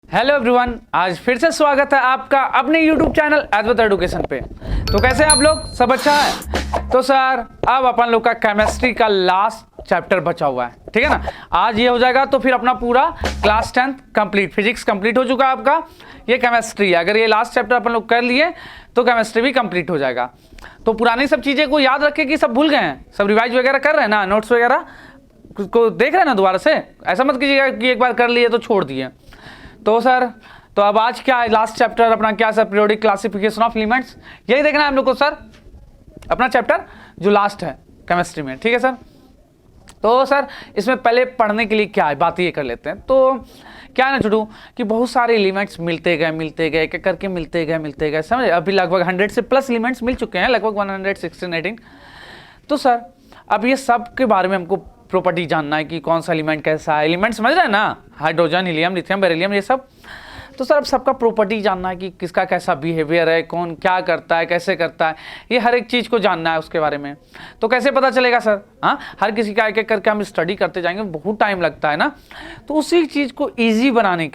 Hello everyone, आज फिर से स्वागत है आपका अपने YouTube चैनल अद्भुत एजुकेशन पे। तो कैसे हैं आप लोग? सब अच्छा है? तो सर अब अपन लोग का केमिस्ट्री का लास्ट चैप्टर बचा हुआ है, ठीक है ना। आज ये हो जाएगा तो फिर अपना पूरा class 10th complete, physics complete हो चुका है आपका। ये केमिस्ट्री है, अगर ये लास्ट चैप्टर अपन लोग कर लिए तो केमिस्ट्री भी कंप्लीट हो जाएगा। तो पुरानी सब चीज़ें को याद रखे कि सब भूल गए हैं, सब रिवाइज वगैरह कर रहे हैं ना, नोट्स वगैरह को देख रहे हैं ना दोबारा से। ऐसा मत कीजिएगा कि एक बार कर लिए तो छोड़ दिए। तो सर तो अब आज क्या है, लास्ट चैप्टर अपना क्या sir, periodic classification of elements, यही देखना है हम लोग को सर, अपना चैप्टर जो लास्ट है केमिस्ट्री में, ठीक है सर। तो सर इसमें पहले पढ़ने के लिए क्या है, बात ये कर लेते हैं। तो क्या है ना छोटू कि बहुत सारे एलिमेंट्स मिलते गए एक करके मिलते गए समझे। अभी लगभग 100 से प्लस एलिमेंट्स मिल चुके हैं, लगभग 116-18। तो सर अब ये सब के बारे में हमको प्रॉपर्टी जानना है कि कौन सा एलिमेंट कैसा है। एलिमेंट समझ रहे हैं ना, हाइड्रोजन, हीलियम, लिथियम, बेरिलियम, ये सब। तो सर अब सबका प्रॉपर्टी जानना है कि किसका कैसा बिहेवियर है, कौन क्या करता है, कैसे करता है, ये हर एक चीज़ को जानना है उसके बारे में। तो कैसे पता चलेगा सर? हाँ, हर किसी का एक एक करके हम स्टडी करते जाएंगे, बहुत टाइम लगता है ना। तो उसी चीज़ को ईजी बनाने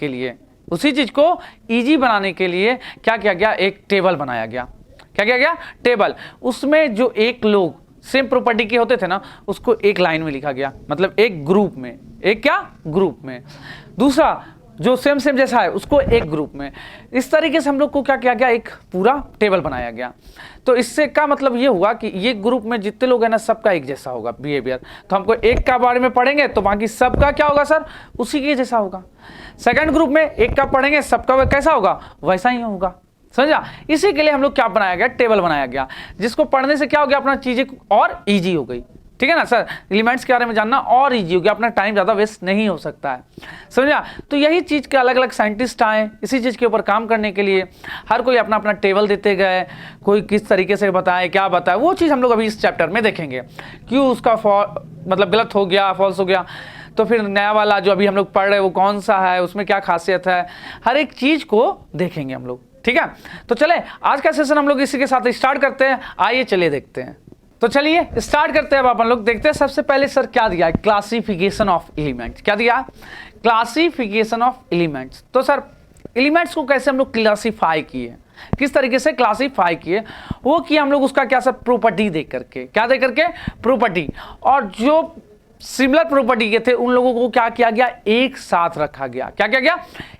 के लिए क्या किया गया, एक टेबल बनाया गया। क्या किया गया? टेबल। उसमें जो एक लोग सेम प्रॉपर्टी के होते थे ना, उसको एक लाइन में लिखा गया, मतलब एक ग्रुप में, एक क्या ग्रुप में। दूसरा जो सेम जैसा है उसको एक ग्रुप में। इस तरीके से हम लोग को क्या किया गया, एक पूरा टेबल बनाया गया। तो इससे का मतलब ये हुआ कि ये ग्रुप में जितने लोग हैं ना, सबका एक जैसा होगा बिहेवियर। तो हमको एक का बारे में पढ़ेंगे तो बाकी सबका क्या होगा सर, उसी के जैसा होगा। सेकंड ग्रुप में एक का पढ़ेंगे, सबका कैसा होगा, वैसा ही होगा, समझा। इसी के लिए हम लोग क्या बनाया गया, टेबल बनाया गया, जिसको पढ़ने से क्या हो गया, अपना चीजें और इजी हो गई, ठीक है ना सर। एलिमेंट्स के बारे में जानना और इजी हो गया, अपना टाइम ज़्यादा वेस्ट नहीं हो सकता है, समझा। तो यही चीज़ के अलग अलग साइंटिस्ट आए इसी चीज़ के ऊपर काम करने के लिए। हर कोई अपना अपना टेबल देते गए, कोई किस तरीके से बताए, क्या बताए, वो चीज़ हम लोग अभी इस चैप्टर में देखेंगे। क्यों उसका मतलब गलत हो गया, फॉल्स हो गया, तो फिर नया वाला जो अभी हम लोग पढ़ रहे हैं वो कौन सा है, उसमें क्या खासियत है, हर एक चीज़ को देखेंगे हम लोग, ठीक है। तो चले आज का सेशन हम लोग इसी के साथ स्टार्ट करते हैं। आइए चलिए देखते हैं। तो चलिए स्टार्ट करते हैं। अब अपन लोग देखते हैं सबसे पहले सर क्या दिया है, क्लासिफिकेशन ऑफ एलिमेंट्स। क्या दिया? Classification of elements. तो सर एलिमेंट्स को कैसे हम लोग क्लासीफाई किए, किस तरीके से क्लासीफाई किए, वो किया हम लोग उसका क्या सर, प्रॉपर्टी देख करके। क्या देख करके? प्रॉपर्टी। और जो सिमिलर प्रॉपर्टी के थे उन लोगों को क्या किया गया, एक साथ रखा गया। क्या किया गया?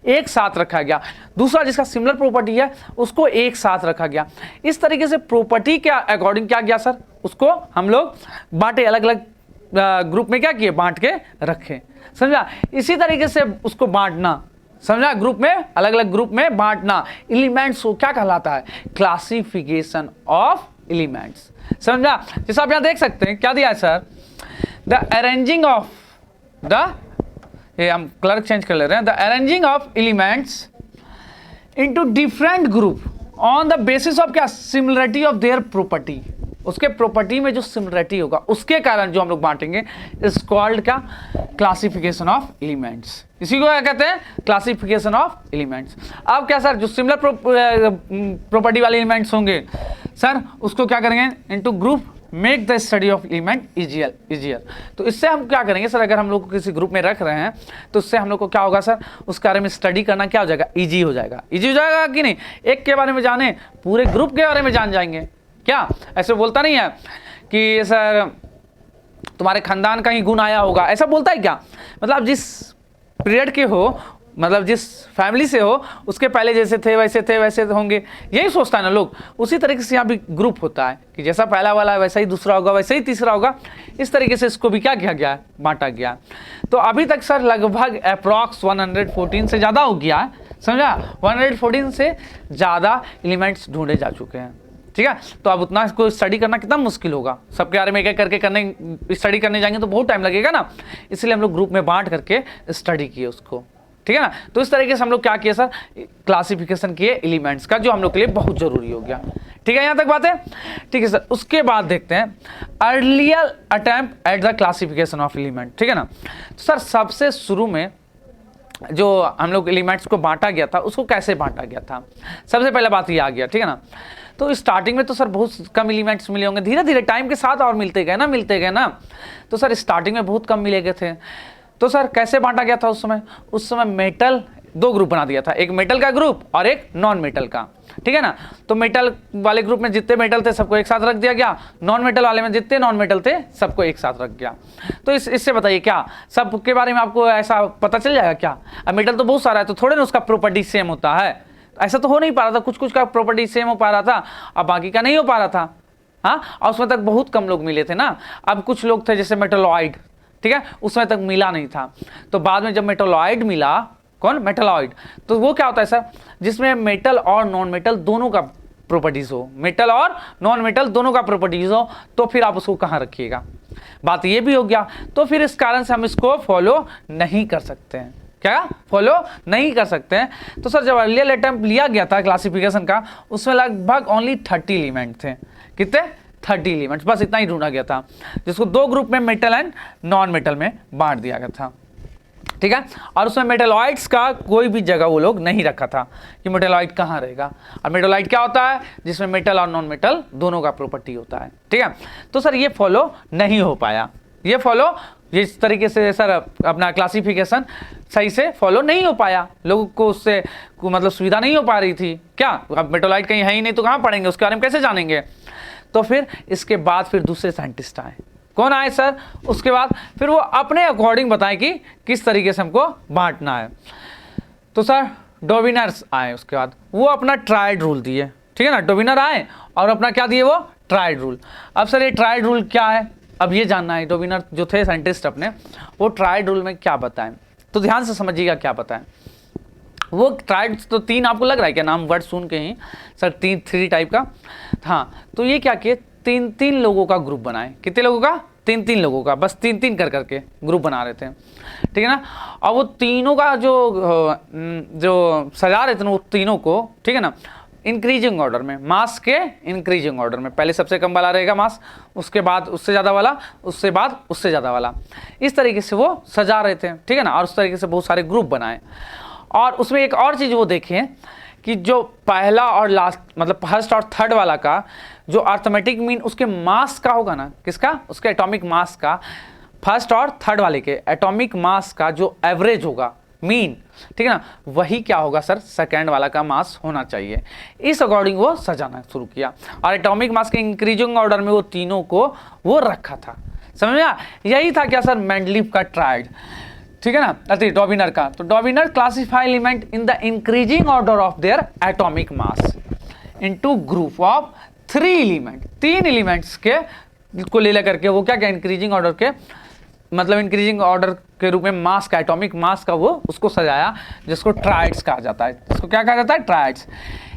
एक साथ रखा गया। दूसरा जिसका सिमिलर प्रॉपर्टी है उसको एक साथ रखा गया। इस तरीके से प्रॉपर्टी के अकॉर्डिंग क्या गया सर, उसको हम लोग बांटे, अलग अलग ग्रुप में क्या किए, बांट के रखे, समझा। इसी तरीके से उसको बांटना, समझा, ग्रुप में, अलग अलग ग्रुप में बांटना एलिमेंट्स को क्या कहलाता है, क्लासिफिकेशन ऑफ एलिमेंट्स, समझा। जैसा आप यहां देख सकते हैं क्या दिया है sir, the arranging of the, ये हम क्लर्क चेंज कर ले रहे हैं, the arranging of elements into different group on the basis of क्या, similarity of their property। उसके प्रॉपर्टी में जो सिमिलरिटी होगा उसके कारण जो हम लोग बांटेंगे इज कॉल्ड क्या, क्लासिफिकेशन ऑफ एलिमेंट्स। इसी को क्या कहते हैं, क्लासिफिकेशन ऑफ एलिमेंट्स। अब क्या सर, जो सिमिलर प्रॉपर्टी वाले एलिमेंट्स होंगे सर उसको क्या करेंगे, into group, make the study of element easier. तो इससे हम क्या करेंगे सर, अगर हम लोग को किसी ग्रुप में रख रहे हैं तो उससे हम लोग को क्या होगा सर, उस बारे में स्टडी करना क्या हो जाएगा, इजी हो जाएगा। इजी हो जाएगा कि नहीं, एक के बारे में जाने पूरे ग्रुप के बारे में जान जाएंगे। क्या ऐसे बोलता नहीं है कि सर तुम्हारे खानदान का ही गुण आया होगा, ऐसा बोलता है क्या? मतलब जिस पीरियड के हो, मतलब जिस फैमिली से हो, उसके पहले जैसे थे वैसे होंगे, यही सोचता है ना लोग। उसी तरीके से यहाँ भी ग्रुप होता है कि जैसा पहला वाला है वैसा ही दूसरा होगा, वैसे ही तीसरा होगा। इस तरीके से इसको भी क्या किया गया है, बांटा गया। तो अभी तक सर लगभग अप्रॉक्स 114 से ज़्यादा हो गया है, समझा। 114 से ज़्यादा एलिमेंट्स ढूंढे जा चुके हैं, ठीक है। तो अब उतना इसको स्टडी करना कितना मुश्किल होगा, सबके बारे में एक एक करके स्टडी करने जाएंगे तो बहुत टाइम लगेगा ना। इसलिए हम लोग ग्रुप में बांट करके स्टडी किए उसको, ठीक है ना। तो इस तरीके से हम लोग क्या किए सर, क्लासिफिकेशन किए एलिमेंट्स का, जो हम लोग के लिए बहुत जरूरी हो गया, ठीक है। यहाँ तक बात है, ठीक है सर। उसके बाद देखते हैं earlier attempt at the classification of element, ठीक है ना। तो सर सबसे शुरू में जो हम लोग एलिमेंट्स को बांटा गया था उसको कैसे बांटा गया था, सबसे पहले बात ये आ गया, ठीक है ना। तो स्टार्टिंग में तो सर बहुत कम एलिमेंट्स मिले होंगे, धीरे धीरे टाइम के साथ और मिलते गए ना। तो सर स्टार्टिंग में बहुत कम मिले गए थे। तो सर कैसे बांटा गया था उस समय मेटल दो ग्रुप बना दिया था, एक मेटल का ग्रुप और एक नॉन मेटल का, ठीक है ना। तो मेटल वाले ग्रुप में जितने मेटल थे सबको एक साथ रख दिया गया, नॉन मेटल वाले में जितने नॉन मेटल थे सबको एक साथ रख गया। तो इससे बताइए क्या सब के बारे में आपको ऐसा पता चल जाएगा क्या? अब मेटल तो बहुत सारा है तो थोड़े ना उसका प्रॉपर्टी सेम होता है, ऐसा तो हो नहीं पा रहा था, कुछ कुछ का प्रॉपर्टी सेम हो पा रहा था, अब बाकी का नहीं हो पा रहा था। हाँ, और उसमें तक बहुत कम लोग मिले थे ना। अब कुछ लोग थे जैसे मेटलॉइड, ठीक है, उसमें तक मिला नहीं था। तो बाद में जब मेटलॉइड मिला, कौन? मेटलॉइड, तो वो क्या होता है सर? जिसमें मेटल और नॉन मेटल दोनों का प्रॉपर्टीज हो, मेटल और नॉन मेटल दोनों का प्रॉपर्टीज हो, तो फिर आप उसको कहाँ रखिएगा? बात ये भी हो गया। तो फिर इस कारण से हम इसको फॉलो नहीं कर सकते हैं। क्या फॉलो नहीं कर सकते हैं? तो सर जब अर्लियर अटेम्प्ट लिया गया था क्लासिफिकेशन का, उसमें लगभग ओनली 30 एलिमेंट थे। कितने? 30 एलिमेंट्स, बस इतना ही ढूंढा गया था, जिसको दो ग्रुप में मेटल एंड नॉन मेटल में बांट दिया गया था, ठीक है। और उसमें मेटलॉइड्स का कोई भी जगह वो लोग नहीं रखा था कि मेटलॉइड कहाँ रहेगा। और मेटलॉइड क्या होता है? जिसमें मेटल और नॉन मेटल दोनों का प्रॉपर्टी होता है, ठीक है। तो सर ये फॉलो नहीं हो पाया, ये फॉलो इस तरीके से सर अपना क्लासिफिकेशन सही से फॉलो नहीं हो पाया, लोगों को उससे मतलब सुविधा नहीं हो पा रही थी। क्या अब मेटलॉइड कहीं है ही नहीं तो कहाँ पढ़ेंगे, उसके बारे में कैसे जानेंगे? तो फिर इसके बाद फिर दूसरे साइंटिस्ट आए। कौन आए सर? उसके बाद फिर वो अपने अकॉर्डिंग बताएं कि किस तरीके से हमको बांटना है। तो सर डोविनर्स आए, उसके बाद वो अपना ट्राइड रूल दिए, ठीक है ना। डोविनर आए और अपना क्या दिए? वो ट्राइड रूल। अब सर ये ट्राइड रूल क्या है, अब ये जानना है। डोविनर जो थे साइंटिस्ट अपने, वो ट्राइड रूल में क्या बताएं, तो ध्यान से समझिएगा क्या बताएं। वो ट्राइड तो तीन, आपको लग रहा है क्या नाम वर्ड सुन के ही सर? थ्री टाइप का। हाँ, तो ये क्या किए? 3-3 लोगों का ग्रुप बनाए। कितने लोगों का? 3-3 लोगों का, बस 3-3 कर करके ग्रुप बना रहे थे, ठीक है ना। और वो तीनों का जो सजा रहे थे ना, वो तीनों को, ठीक है ना, इंक्रीजिंग ऑर्डर में, मास के इंक्रीजिंग ऑर्डर में, पहले सबसे कम वाला रहेगा मास, उसके बाद उससे ज़्यादा वाला, उससे बाद उससे ज़्यादा वाला, इस तरीके से वो सजा रहे थे, ठीक है ना। और उस तरीके से बहुत सारे ग्रुप बनाए। और उसमें एक और चीज़ वो देखें कि जो पहला और लास्ट, मतलब फर्स्ट और थर्ड वाला का जो अर्थमेटिक मीन उसके मास का होगा ना, किसका? उसके एटॉमिक मास का, फर्स्ट और थर्ड वाले के एटॉमिक मास का जो एवरेज होगा, मीन, ठीक है ना, वही क्या होगा सर? सेकेंड वाला का मास होना चाहिए। इस अकॉर्डिंग वो सजाना शुरू किया और एटॉमिक मास के इंक्रीजिंग ऑर्डर में वो तीनों को वो रखा था। समझ में आया? यही था क्या सर? मेंडलीफ का ट्राइड, ठीक है ना, अति डॉबिनर का। तो Dobereiner classify element in the increasing order of their atomic mass into group of 3 element, 3 elements के को ले लेकर के वो क्या क्या इंक्रीजिंग ऑर्डर के, मतलब इंक्रीजिंग ऑर्डर के रूप में मास का, एटॉमिक मास का वो उसको सजाया, जिसको ट्राइड्स कहा जाता है। इसको क्या कहा जाता है? ट्राइड्स।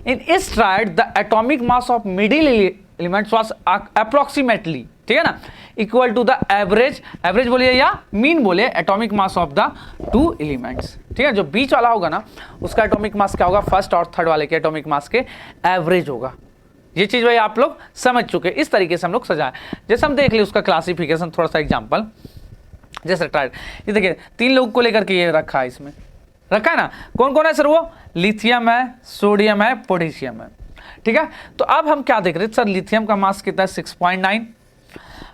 इन इस triad the atomic mass of middle elements was approximately, ठीक है ना, equal to the average, average बोलिए या मीन बोले, atomic mass of the 2 elements, ठीक है। जो बीच वाला होगा ना, उसका एटॉमिक मास क्या होगा? फर्स्ट और थर्ड वाले के एटॉमिक मास के एवरेज होगा। ये चीज भाई आप लोग समझ चुके। इस तरीके से हम लोग सजाए। जैसे हम देख लिए उसका क्लासिफिकेशन, थोड़ा सा एग्जांपल, जैसे ट्राइड, ये देखिए 3 लोग को लेकर के ये रखा है, इसमें रखा है ना। कौन कौन है सर? वो लिथियम है, सोडियम है, पोटेशियम है, ठीक है। तो अब हम क्या देख रहे हैं सर? लिथियम का मास कितना है? 6.9।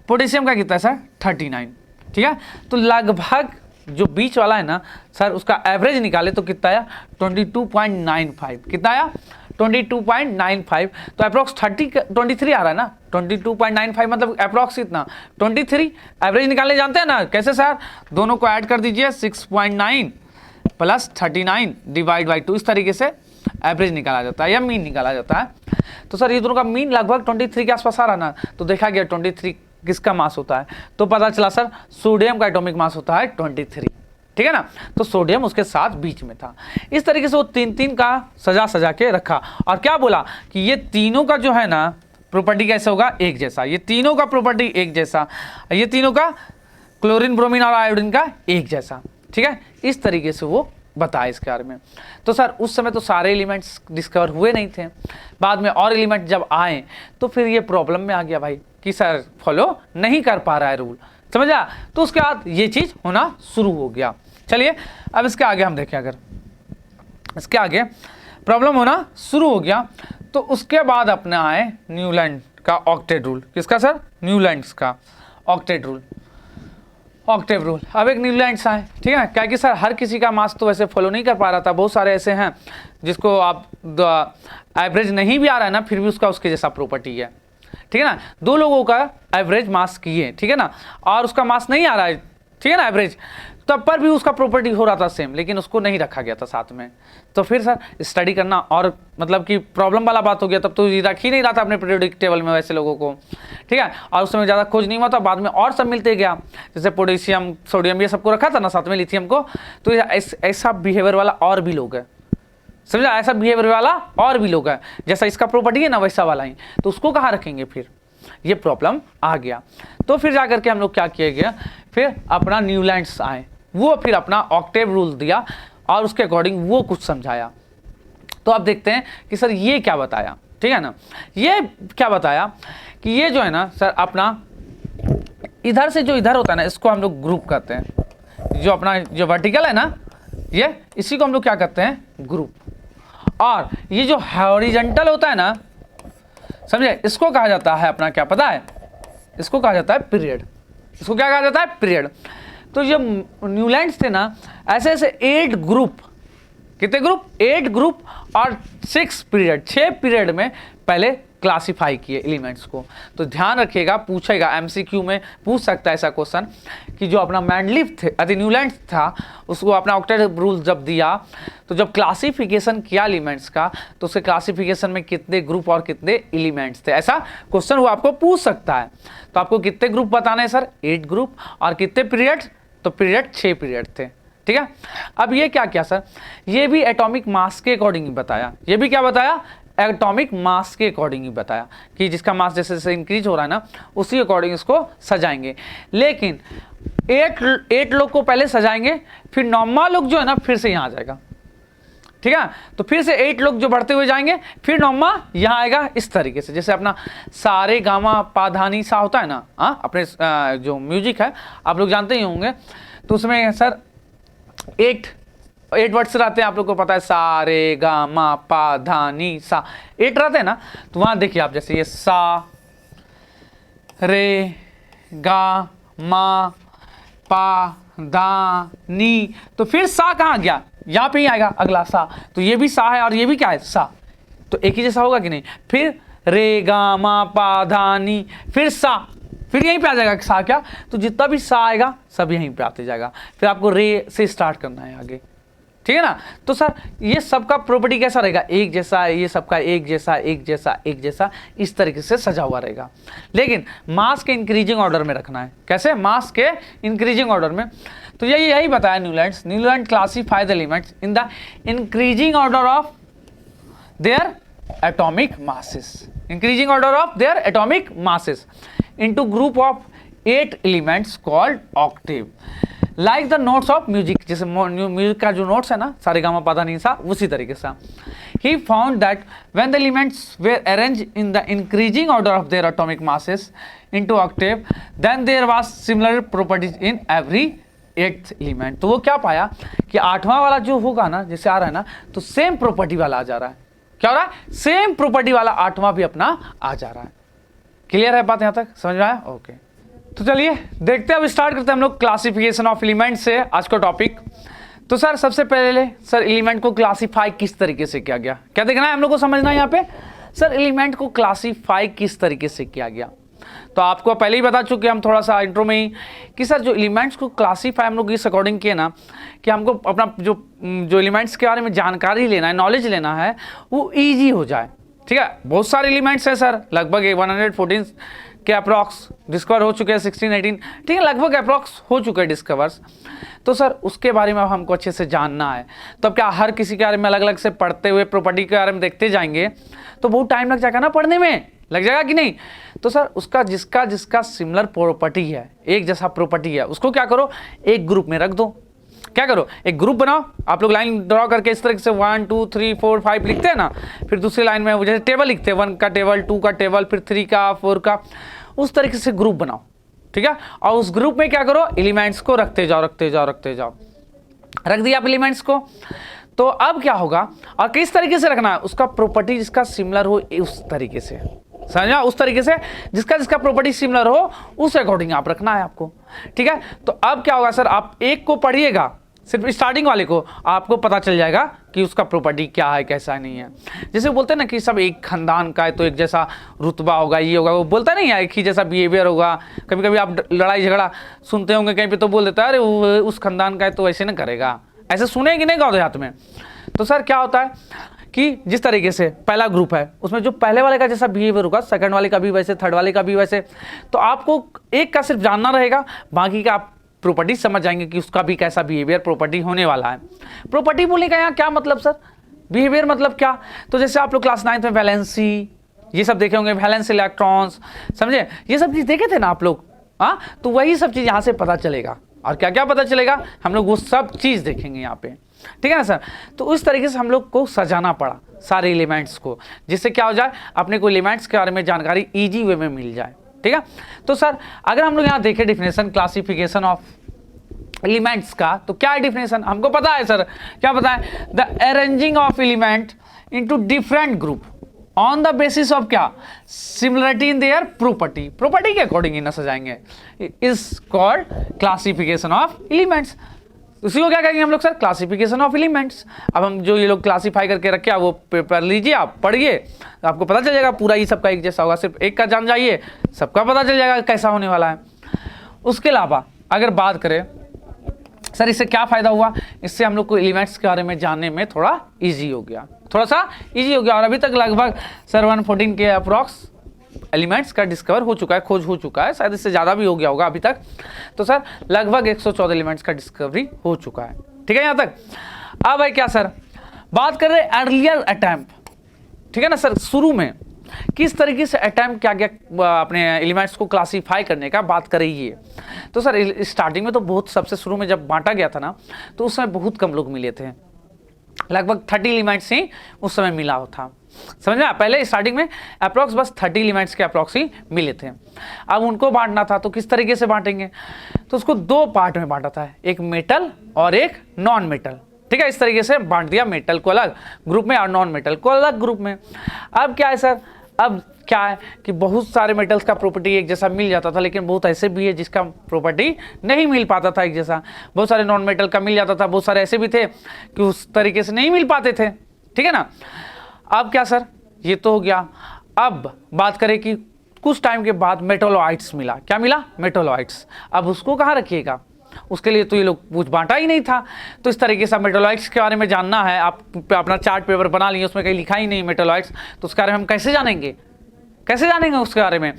पोटेशियम का कितना है सर? 39, ठीक है। तो लगभग जो बीच वाला है ना सर, उसका एवरेज निकाले तो कितना आया? 22.95। कितना आया? 22.95। तो अप्रॉक्स 23 आ रहा है ना, 22.95 मतलब अप्रॉक्स कितना? 23। एवरेज निकालने जानते हैं ना कैसे सर? दोनों को ऐड कर दीजिए, 6.9 प्लस 39 डिवाइड बाई 2, इस तरीके से एवरेज निकाला जाता है या मीन निकाला जाता है। तो सर ये दोनों का मीन लगभग 23 के आसपास आ रहा ना, तो देखा गया 23 किसका मास होता है? तो पता चला सर सोडियम का एटॉमिक मास होता है 23, ठीक है ना। तो सोडियम उसके साथ बीच में था। इस तरीके से वो 3-3 का सजा के रखा और क्या बोला कि ये तीनों का जो है ना प्रॉपर्टी कैसे होगा? एक जैसा। ये तीनों का प्रॉपर्टी एक जैसा, ये तीनों का क्लोरीन, ब्रोमीन और आयोडीन का एक जैसा, ठीक है। इस तरीके से वो बताया इसके बारे में। तो सर उस समय तो सारे एलिमेंट्स डिस्कवर हुए नहीं थे, बाद में और एलिमेंट जब आए तो फिर ये प्रॉब्लम में आ गया भाई कि सर फॉलो नहीं कर पा रहा है रूल, समझा। तो उसके बाद ये चीज़ होना शुरू हो गया। चलिए अब इसके आगे हम देखें, अगर इसके आगे प्रॉब्लम होना शुरू हो गया तो उसके बाद अपने आए न्यूलैंड का ऑक्टेट रूल। किसका सर? न्यूलैंड्स का ऑक्टेट रूल। Octave rule. अब एक न्यूलैंड्स आए, ठीक है, क्या कि सर हर किसी का मास तो वैसे फॉलो नहीं कर पा रहा था, बहुत सारे ऐसे हैं जिसको आप एवरेज नहीं भी आ रहा है ना, फिर भी उसका उसके जैसा प्रॉपर्टी है, ठीक है ना। दो लोगों का एवरेज मास किए, ठीक है ना, और उसका मास नहीं आ रहा है, ठीक है ना, एवरेज, तब पर भी उसका प्रॉपर्टी हो रहा था सेम, लेकिन उसको नहीं रखा गया था साथ में। तो फिर सर स्टडी करना और मतलब कि प्रॉब्लम वाला बात हो गया, तब तो रख ही नहीं रहा था अपने पीरियोडिक टेबल में वैसे लोगों को, ठीक है। और उस समय ज़्यादा खोज नहीं हुआ था, बाद में और सब मिलते गया, जैसे पोटेशियम, सोडियम, ये सबको रखा था ना साथ में, लिथियम को। तो ऐसा बिहेवियर वाला और भी लोग हैं, समझा, ऐसा बिहेवियर वाला और भी लोग हैं, जैसा इसका प्रॉपर्टी है ना वैसा वाला ही, तो उसको कहाँ रखेंगे, फिर ये प्रॉब्लम आ गया। तो फिर जाकर के हम लोग क्या किया गया, फिर अपना न्यूलैंड्स आए, वो फिर अपना ऑक्टेव रूल दिया और उसके अकॉर्डिंग वो कुछ समझाया। तो अब देखते हैं कि सर ये क्या बताया, ठीक है ना, ये क्या बताया कि ये जो है ना सर अपना इधर से जो इधर होता है ना, इसको हम लोग ग्रुप कहते हैं, जो अपना जो वर्टिकल है ना, ये इसी को हम लोग क्या कहते हैं, ग्रुप। और ये जो हॉरिजॉन्टल होता है ना, समझे, इसको कहा जाता है अपना, क्या पता है, इसको कहा जाता है पीरियड। इसको क्या कहा जाता है, पीरियड। तो ये न्यूलैंड्स थे ना, ऐसे ऐसे 8 ग्रुप, कितने ग्रुप, 8 ग्रुप और 6 पीरियड, 6 पीरियड में पहले क्लासिफाई किए एलिमेंट्स को। तो ध्यान रखिएगा, पूछेगा एमसीक्यू में, पूछ सकता है ऐसा क्वेश्चन कि जो अपना मैंडलीफ थे, अति न्यूलैंड्स था, उसको अपना ऑक्टेव रूल जब दिया, तो जब क्लासिफिकेशन किया एलिमेंट्स का, तो उसके क्लासिफिकेशन में कितने ग्रुप और कितने एलिमेंट्स थे, ऐसा क्वेश्चन वो आपको पूछ सकता है। तो आपको कितने ग्रुप बताने हैं सर, 8 ग्रुप, और कितने पीरियड, तो पीरियड 6 पीरियड थे, ठीक है। अब ये क्या किया सर, ये भी एटॉमिक मास के अकॉर्डिंग ही बताया, ये भी क्या बताया, एटॉमिक मास के अकॉर्डिंग ही बताया कि जिसका मास जैसे जैसे इंक्रीज हो रहा है ना, उसी अकॉर्डिंग इसको सजाएंगे। लेकिन 8 लोग को पहले सजाएंगे, फिर 9वां लोग जो है ना फिर से यहाँ आ जाएगा, ठीक है। तो फिर से 8 लोग जो बढ़ते हुए जाएंगे, फिर 9वां यहाँ आएगा, इस तरीके से। जैसे अपना सारे गामा पा धा नी सा होता है ना, अपने जो म्यूजिक है आप लोग जानते ही होंगे, तो उसमें सर 8 वर्ड्स रहते हैं, आप लोग को पता है, सा रे गा मा पा धा नी सा, 8 रहते हैं ना। तो वहां देखिए आप, जैसे ये सा रे गा मा पा धा नी, तो फिर सा कहाँ गया, यहाँ पे ही आएगा अगला सा, तो ये भी सा है और ये भी क्या है, सा, तो एक ही जैसा होगा कि नहीं। फिर रे गा मा पा धा नी, फिर सा, फिर यहीं पे आ जाएगा सा, क्या, तो जितना भी सा आएगा सब यहीं पे आते जाएगा। फिर आपको रे से स्टार्ट करना है आगे, ठीक है ना। तो सर ये सबका प्रॉपर्टी कैसा रहेगा, एक जैसा, ये सबका एक जैसा, एक जैसा, एक जैसा, इस तरीके से सजा हुआ रहेगा। लेकिन मास के इंक्रीजिंग ऑर्डर में रखना है, कैसे, मास के इंक्रीजिंग ऑर्डर में। तो यही बताया Newlands, Newland classify the elements in the increasing order of their atomic masses, increasing order of their atomic masses into group of 8 elements called octave, like the notes of music, जैसे music का जो notes है ना, सारे gamma पा धा नी सा, उसी तरीके से। He found that when the elements were arrange in the increasing order of their atomic masses into octave, then there was similar properties in every 8th element. तो वो क्या पाया कि 8वां वाला जो होगा ना, जैसे आ रहा है ना, तो सेम प्रॉपर्टी वाला आ जा रहा है, क्या हो रहा है, सेम प्रॉपर्टी वाला 8वां भी अपना आ जा रहा है। क्लियर है बात, यहां तक समझ में आया, ओके। तो चलिए देखते हैं, अब स्टार्ट करते हैं हम लोग क्लासिफिकेशन ऑफ एलिमेंट से आज का टॉपिक। तो सर सबसे पहले सर एलिमेंट को क्लासिफाई किस तरीके से किया गया, क्या देखना है हम लोग को, समझना है यहाँ पे सर एलिमेंट को क्लासिफाई किस तरीके से किया गया। तो आपको पहले ही बता चुके हम थोड़ा सा इंट्रो में ही कि सर जो एलिमेंट्स को क्लासिफाई हम लोग इस अकॉर्डिंग किए ना, कि हमको अपना जो एलिमेंट्स के बारे में जानकारी लेना है, नॉलेज लेना है, वो ईजी हो जाए, ठीक है। बहुत सारे एलिमेंट्स हैं सर, लगभग 114 के अप्रॉक्स डिस्कवर हो चुके हैं, 16-18, ठीक है, लगभग अप्रॉक्स हो चुके हैं डिस्कवर्स। तो सर उसके बारे में हमको अच्छे से जानना है। तो अब क्या हर किसी के बारे में अलग अलग से पढ़ते हुए प्रॉपर्टी के बारे में देखते जाएंगे तो बहुत टाइम लग जाएगा ना, पढ़ने में लग जाएगा कि नहीं। तो सर उसका जिसका जिसका सिमिलर प्रॉपर्टी है, एक जैसा प्रॉपर्टी है, उसको क्या करो, एक ग्रुप में रख दो। क्या करो, एक ग्रुप बनाओ, आप लोग लाइन ड्रॉ करके इस तरह से 1 2 3 4 5 लिखते हैं ना, फिर दूसरी लाइन में जैसे टेबल लिखते हैं, 1 का टेबल, 2 का टेबल, फिर 3 का, 4 का, उस तरीके से ग्रुप बनाओ, ठीक है। और उस ग्रुप में क्या करो, एलिमेंट्स को रखते जाओ, रखते जाओ, रखते जाओ। रख दिया आप एलिमेंट्स को, तो अब क्या होगा और किस तरीके से रखना है, उसका प्रॉपर्टी जिसका सिमिलर हो उस तरीके से, समझा? उस तरीके से जिसका जिसका प्रॉपर्टी सिमिलर हो उस अकॉर्डिंग आप रखना है आपको, ठीक है। तो अब क्या होगा सर, आप एक को पढ़िएगा, सिर्फ स्टार्टिंग वाले को, आपको पता चल जाएगा कि उसका प्रॉपर्टी क्या है कैसा नहीं है। जैसे बोलते हैं ना कि सब एक खानदान का है तो एक जैसा रुतबा होगा, ये होगा, वो बोलता नहीं है एक ही जैसा बिहेवियर होगा। कभी कभी आप लड़ाई झगड़ा सुनते होंगे कहीं पे तो बोल देता है अरे वो उस खानदान का है तो ऐसे ना करेगा, ऐसे सुने कि नहीं गाँव देहात में। तो सर क्या होता है कि जिस तरीके से पहला ग्रुप है उसमें जो पहले वाले का जैसा बिहेवियर होगा सेकंड वाले का भी वैसे, थर्ड वाले का भी वैसे। तो आपको एक का सिर्फ जानना रहेगा, बाकी का आप प्रॉपर्टी समझ जाएंगे कि उसका भी कैसा बिहेवियर प्रॉपर्टी होने वाला है। प्रॉपर्टी बोले का यहाँ क्या मतलब सर, बिहेवियर मतलब क्या? तो जैसे आप लोग क्लास 9 में वैलेंसी ये सब देखे होंगे, वैलेंस इलेक्ट्रॉन्स, समझे? ये सब चीज़ देखे थे ना आप लोग, हाँ? तो वही सब चीज़ यहाँ से पता चलेगा। और क्या क्या पता चलेगा, हम लोग वो सब चीज़ देखेंगे यहाँ पे, ठीक है ना सर। तो उस तरीके से हम लोग को सजाना पड़ा सारे एलिमेंट्स को, जिससे क्या हो जाए अपने को एलिमेंट्स के बारे में जानकारी इजी वे में मिल जाए, ठीक है। तो सर अगर हम लोग यहाँ देखें डिफिनेशन क्लासिफिकेशन ऑफ एलिमेंट्स का, तो क्या है डिफिनेशन हमको पता है सर, क्या पता है? The arranging of element into different group on the basis of क्या, similarity in their property, property के अकॉर्डिंग इन्हें सजाएंगे, is called classification of elements. उसी को क्या कहेंगे हम लोग सर, क्लासिफिकेशन ऑफ एलिमेंट्स। अब हम जो ये लोग क्लासिफाई करके रखे हैं वो पेपर लीजिए, आप पढ़िए, तो आपको पता चल जाएगा पूरा ही सबका एक जैसा होगा, सिर्फ एक का जान जाइए सबका पता चल जाएगा कैसा होने वाला है। उसके अलावा अगर बात करें सर इससे क्या फ़ायदा हुआ, इससे हम लोग को एलिमेंट्स के बारे में जानने में थोड़ा ईजी हो गया, थोड़ा सा ईजी हो गया। और अभी तक लगभग सर 114 के अप्रॉक्स एलिमेंट्स का डिस्कवर हो चुका है, खोज हो चुका है, शायद इससे ज़्यादा भी हो गया होगा अभी तक। तो सर लगभग 114 एलिमेंट्स का डिस्कवरी हो चुका है, ठीक है यहाँ तक। अब है क्या सर, बात कर रहे हैं अर्लियर अटैम्प्ट, ठीक है ना सर। शुरू में किस तरीके से अटैम्प्ट क्या क्या अपने एलिमेंट्स को क्लासीफाई करने का बात करेंगे। तो सर स्टार्टिंग में तो बहुत, सबसे शुरू में जब बांटा गया था ना तो उस समय बहुत कम लोग मिले थे, लगभग 30 एलिमेंट्स ही उस समय मिला था, समझ में? पहले स्टार्टिंग में अप्रॉक्स बस 30 एलिमेंट्स के अप्रॉक्स ही मिले थे। अब उनको बांटना था तो किस तरीके से बांटेंगे, तो उसको दो पार्ट में बांटा था, एक मेटल और एक नॉन मेटल, ठीक है। इस तरीके से बांट दिया, मेटल को अलग ग्रुप में और नॉन मेटल को अलग ग्रुप में। अब क्या है सर, अब क्या है कि बहुत सारे मेटल्स का प्रॉपर्टी एक जैसा मिल जाता था, लेकिन बहुत ऐसे भी है जिसका प्रॉपर्टी नहीं मिल पाता था एक जैसा। बहुत सारे नॉन मेटल का मिल जाता था, बहुत सारे ऐसे भी थे कि उस तरीके से नहीं मिल पाते थे, ठीक है ना। अब क्या सर, ये तो हो गया। अब बात करें कि कुछ टाइम के बाद मेटोलॉइड्स मिला, क्या मिला? मेटोलॉइड्स। अब उसको कहाँ रखिएगा, उसके लिए तो ये लोग कुछ बांटा ही नहीं था। तो इस तरीके से मेटोलॉइड्स के बारे में जानना है, आप अपना चार्ट पेपर बना लिए, उसमें कहीं लिखा ही नहीं मेटोलॉइड्स, तो उसके बारे में हम कैसे जानेंगे, कैसे जानेंगे उसके बारे में?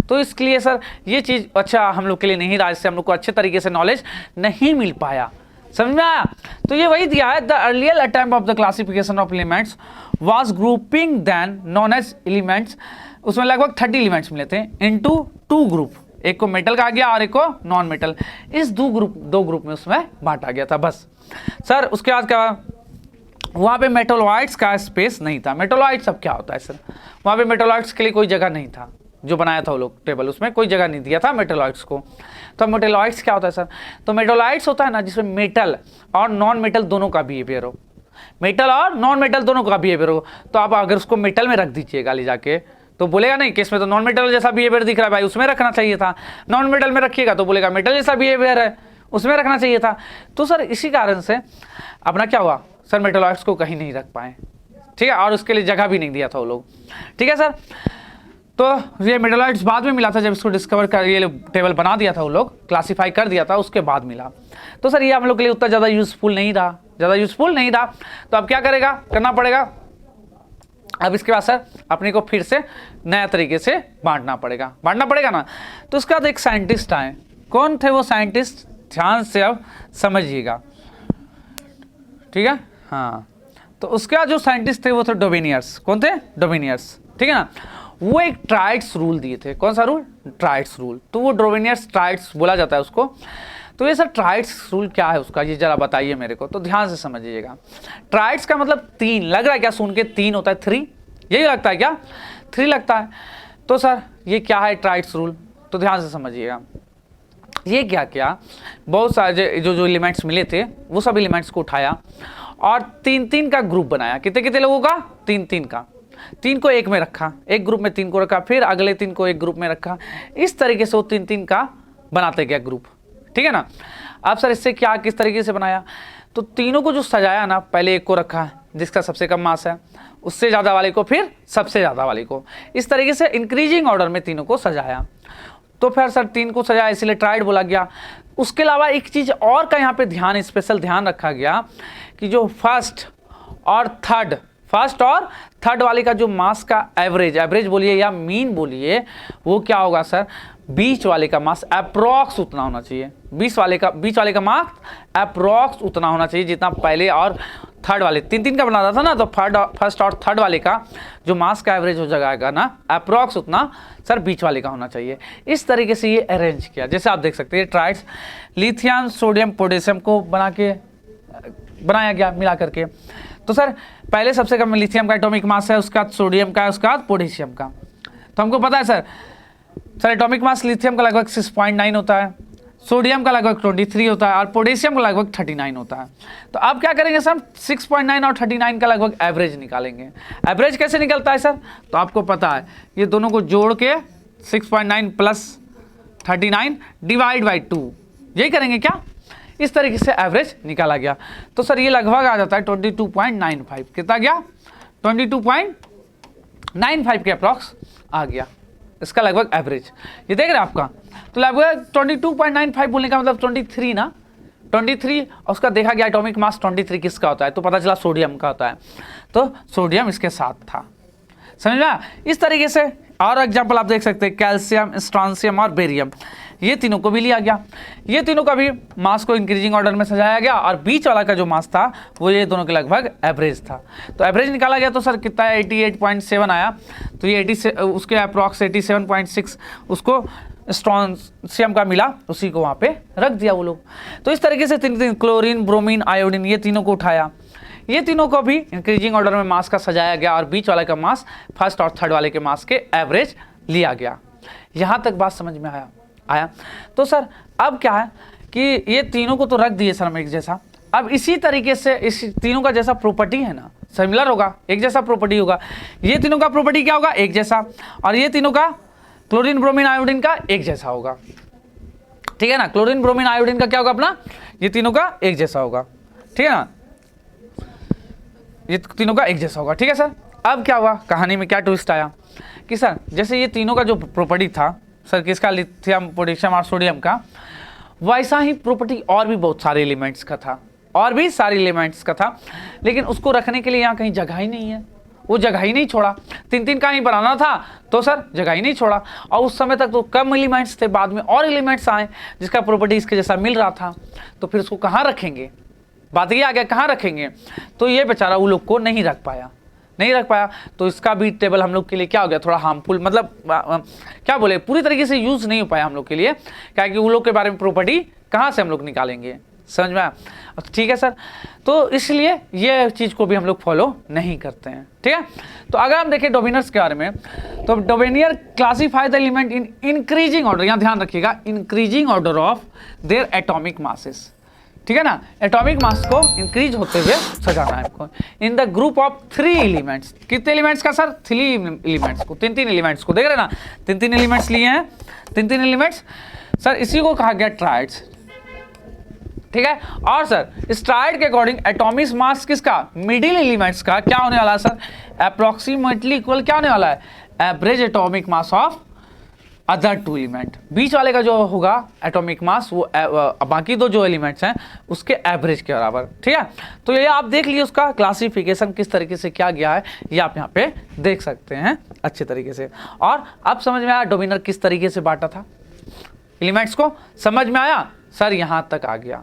तो इसके लिए सर ये चीज़ अच्छा हम लोग के लिए नहीं रहा, इससे हम लोग को अच्छे तरीके से नॉलेज नहीं मिल पाया, समझ में आया? तो ये वही दिया है, the earlier attempt of the classification of elements was grouping then known as elements. उसमें लगभग 30 एलिमेंट्स मिले थे इनटू 2 ग्रुप, एक को मेटल कहा गया और एक को नॉन मेटल। इस दो ग्रुप में उसमें बांटा गया था बस सर। उसके बाद क्या, वहाँ पे मेटोलॉइड्स का स्पेस नहीं था। मेटोलॉइड्स अब क्या होता है सर, वहाँ पे मेटोलॉइड्स के लिए कोई जगह नहीं था, जो बनाया था वो लोग टेबल, उसमें कोई जगह नहीं दिया था मेटोलॉइड्स को। तो मेटोलॉइड्स क्या होता है सर, तो मेटोलॉइड्स होता है ना जिसमें मेटल और नॉन मेटल दोनों का बिहेवियर हो, मेटल और नॉन मेटल दोनों का बिहेवियर हो। तो आप अगर उसको मेटल में रख दीजिएगा ले जाके तो बोलेगा नहीं कि इसमें तो नॉन मेटल जैसा बिहेवियर दिख रहा है भाई, उसमें रखना चाहिए था। नॉन मेटल में रखिएगा तो बोलेगा मेटल जैसा बिहेवियर है, उसमें रखना चाहिए था। तो सर इसी कारण से अपना क्या हुआ सर, मेटोलॉइड्स को कहीं नहीं रख पाए, ठीक है, और उसके लिए जगह भी नहीं दिया था वो लोग, ठीक है सर। तो ये मेटोलॉइड्स बाद में मिला था, जब इसको डिस्कवर कर ये टेबल बना दिया था वो लोग, क्लासीफाई कर दिया था, उसके बाद मिला। तो सर ये हम लोग के लिए उतना ज़्यादा यूजफुल नहीं रहा, तो अब क्या करना पड़ेगा, अब इसके बाद सर अपने को फिर से नया तरीके से बांटना पड़ेगा ना। तो उसके बाद एक साइंटिस्ट आए, कौन थे वो साइंटिस्ट, ध्यान से अब समझिएगा, ठीक है। हाँ, तो उसके बाद जो साइंटिस्ट थे वो थे डोबेनियर्स। कौन थे? डोबेनियर्स, ठीक है ना। वो एक ट्राइड्स रूल दिए थे। कौन सा रूल? Triads rule. तो वो डोबेनियर्स ट्राइड्स बोला जाता है उसको। तो ये सर ट्राइड्स रूल क्या है उसका, ये जरा बताइए मेरे को, तो ध्यान से समझिएगा। ट्राइड्स का मतलब 3 लग रहा है क्या, सुन के 3 होता है, 3 यही लगता है क्या, 3 लगता है। तो सर ये क्या है ट्राइड्स रूल, तो ध्यान से समझिएगा। ये क्या बहुत सारे जो एलिमेंट्स मिले थे वो सब एलिमेंट्स को उठाया और 3-3 का ग्रुप बनाया। कितने लोगों का? 3-3 का। 3 को एक में रखा, एक ग्रुप में 3 को रखा, फिर अगले 3 को एक ग्रुप में रखा, इस तरीके से वो 3-3 का बनाते गया ग्रुप, ठीक है ना। अब सर इससे क्या किस तरीके से बनाया, तो तीनों को जो सजाया ना, पहले एक को रखा जिसका सबसे कम मास है, उससे ज़्यादा वाले को, फिर सबसे ज़्यादा वाले को, इस तरीके से इंक्रीजिंग ऑर्डर में तीनों को सजाया। तो फिर सर 3 को सजाया इसलिए ट्राइड बोला गया। उसके अलावा एक चीज़ और का यहाँ पे ध्यान, स्पेशल ध्यान रखा गया कि जो फर्स्ट और थर्ड वाले का जो मास का एवरेज बोलिए या मीन बोलिए, वो क्या होगा सर, बीच वाले का मास अप्रॉक्स उतना होना चाहिए। बीच वाले का मास अप्रॉक्स उतना होना चाहिए जितना पहले और थर्ड वाले 3-3 का बना रहा था ना, तो फर्स्ट और थर्ड वाले का जो मास का एवरेज हो जाएगा ना, अप्रॉक्स उतना सर बीच वाले का होना चाहिए। इस तरीके से ये अरेंज किया। जैसे आप देख सकते हैं ट्राइड्स लिथियम सोडियम पोटेशियम को बनाया गया मिला करके। तो सर पहले सबसे कम लिथियम का एटॉमिक मास है, उसका सोडियम का है, उसका पोटेशियम का। तो हमको पता है सर एटॉमिक मास लिथियम का लगभग 6.9 होता है, सोडियम का लगभग 23 होता है और पोटेशियम का लगभग 39 होता है। तो अब क्या करेंगे सर, 6.9 और 39 का लगभग एवरेज निकालेंगे। एवरेज कैसे निकलता है सर, तो आपको पता है ये दोनों को जोड़ के 6.9 प्लस 39 डिवाइड बाई 2, यही करेंगे क्या, इस तरीके से एवरेज निकाला गया। तो सर ये लगभग आ जाता है 22.95, कितना गया, 22.95 के अप्रॉक्स आ गया इसका लगभग एवरेज। ये देख रहे हैं आपका, तो लगभग 22.95 बोलने का मतलब 23 ना, 23 और उसका देखा गया एटॉमिक मास 23 किसका होता है, तो पता चला सोडियम का होता है, तो सोडियम इसके साथ था। समझ में आया। इस तरीके से और एग्जाम्पल आप देख सकते हैं, कैल्शियम, स्ट्रॉन्शियम और बेरियम, ये तीनों को भी लिया गया। ये तीनों का भी मास को इंक्रीजिंग ऑर्डर में सजाया गया और बीच वाला का जो मास था वो ये दोनों के लगभग एवरेज था। तो एवरेज निकाला गया तो सर कितना है, 88.7 आया। तो ये 80 उसके अप्रॉक्स 87.6 उसको स्ट्रॉन्शियम का मिला, उसी को वहाँ पे रख दिया वो लोग। तो इस तरीके से तीन क्लोरीन, ब्रोमीन, आयोडीन, ये तीनों को उठाया। ये तीनों को भी इंक्रीजिंग ऑर्डर में मास का सजाया गया और बीच वाले का मास फर्स्ट और थर्ड वाले के मास के एवरेज लिया गया। यहाँ तक बात समझ में आया। तो सर अब क्या है कि ये तीनों को तो रख दिए सर हम एक जैसा। अब इसी तरीके से इस तीनों का जैसा प्रॉपर्टी है ना, सिमिलर होगा, एक जैसा प्रॉपर्टी होगा। ये तीनों का प्रॉपर्टी क्या होगा, एक जैसा, और ये तीनों का क्लोरीन, ब्रोमीन, आयोडीन का एक जैसा होगा, ठीक है ना। क्लोरीन, ब्रोमीन, आयोडीन का क्या होगा अपना, ये तीनों का एक जैसा होगा, ठीक है ना, ये तीनों का एक जैसा होगा, ठीक है सर। अब क्या हुआ, कहानी में क्या ट्विस्ट आया कि सर जैसे ये तीनों का जो प्रॉपर्टी था सर, किसका, लिथियम, पोटेशियम और सोडियम का, वैसा ही प्रॉपर्टी और भी बहुत सारे एलिमेंट्स का था, लेकिन उसको रखने के लिए यहाँ कहीं जगह ही नहीं है, वो जगह ही नहीं छोड़ा। 3-3 का ही बनाना था तो सर जगह ही नहीं छोड़ा। और उस समय तक तो कम एलिमेंट्स थे, बाद में और एलिमेंट्स आए जिसका प्रॉपर्टी इसके जैसा मिल रहा था, तो फिर उसको कहाँ रखेंगे, बात ये आ गया कहाँ रखेंगे। तो ये बेचारा वो लोग को नहीं रख पाया। तो इसका भी टेबल हम लोग के लिए क्या हो गया, थोड़ा हार्मफुल, मतलब क्या बोले, पूरी तरीके से यूज नहीं हो पाया हम लोग के लिए, क्योंकि वो लोग के बारे में प्रॉपर्टी कहाँ से हम लोग निकालेंगे, समझ में आया। ठीक है सर, तो इसलिए ये चीज़ को भी हम लोग फॉलो नहीं करते हैं, ठीक है। तो अगर हम देखें डोमिनर्स के बारे में, तो डोमिनियर classify the element in increasing order, यहाँ ध्यान रखिएगा, increasing order of their atomic masses, ठीक है ना। एटॉमिक मास को इंक्रीज होते हुए सजाना है आपको in the group of 3 elements. कितने एलिमेंट्स का सर, 3 एलिमेंट्स को, 3 एलिमेंट्स को, देख रहे ना, 3 एलिमेंट्स लिए हैं, 3 एलिमेंट्स सर, इसी को कहा गया ट्राइड्स, ठीक है। और सर इस ट्राइड के अकॉर्डिंग एटॉमिक मास किसका, मिडिल एलिमेंट्स का क्या होने वाला है सर, अप्रोक्सीमेटली इक्वल क्या होने वाला है, average atomic mass of other 2 element. बीच वाले का जो होगा एटॉमिक मास वो बाकी 2 जो एलिमेंट्स हैं उसके एवरेज के बराबर, ठीक है। तो ये आप देख लीजिए उसका क्लासिफिकेशन किस तरीके से क्या गया है, ये आप यहाँ पे देख सकते हैं अच्छे तरीके से। और अब समझ में आया डोमिनर किस तरीके से बांटा था एलिमेंट्स को, समझ में आया सर, यहाँ तक आ गया।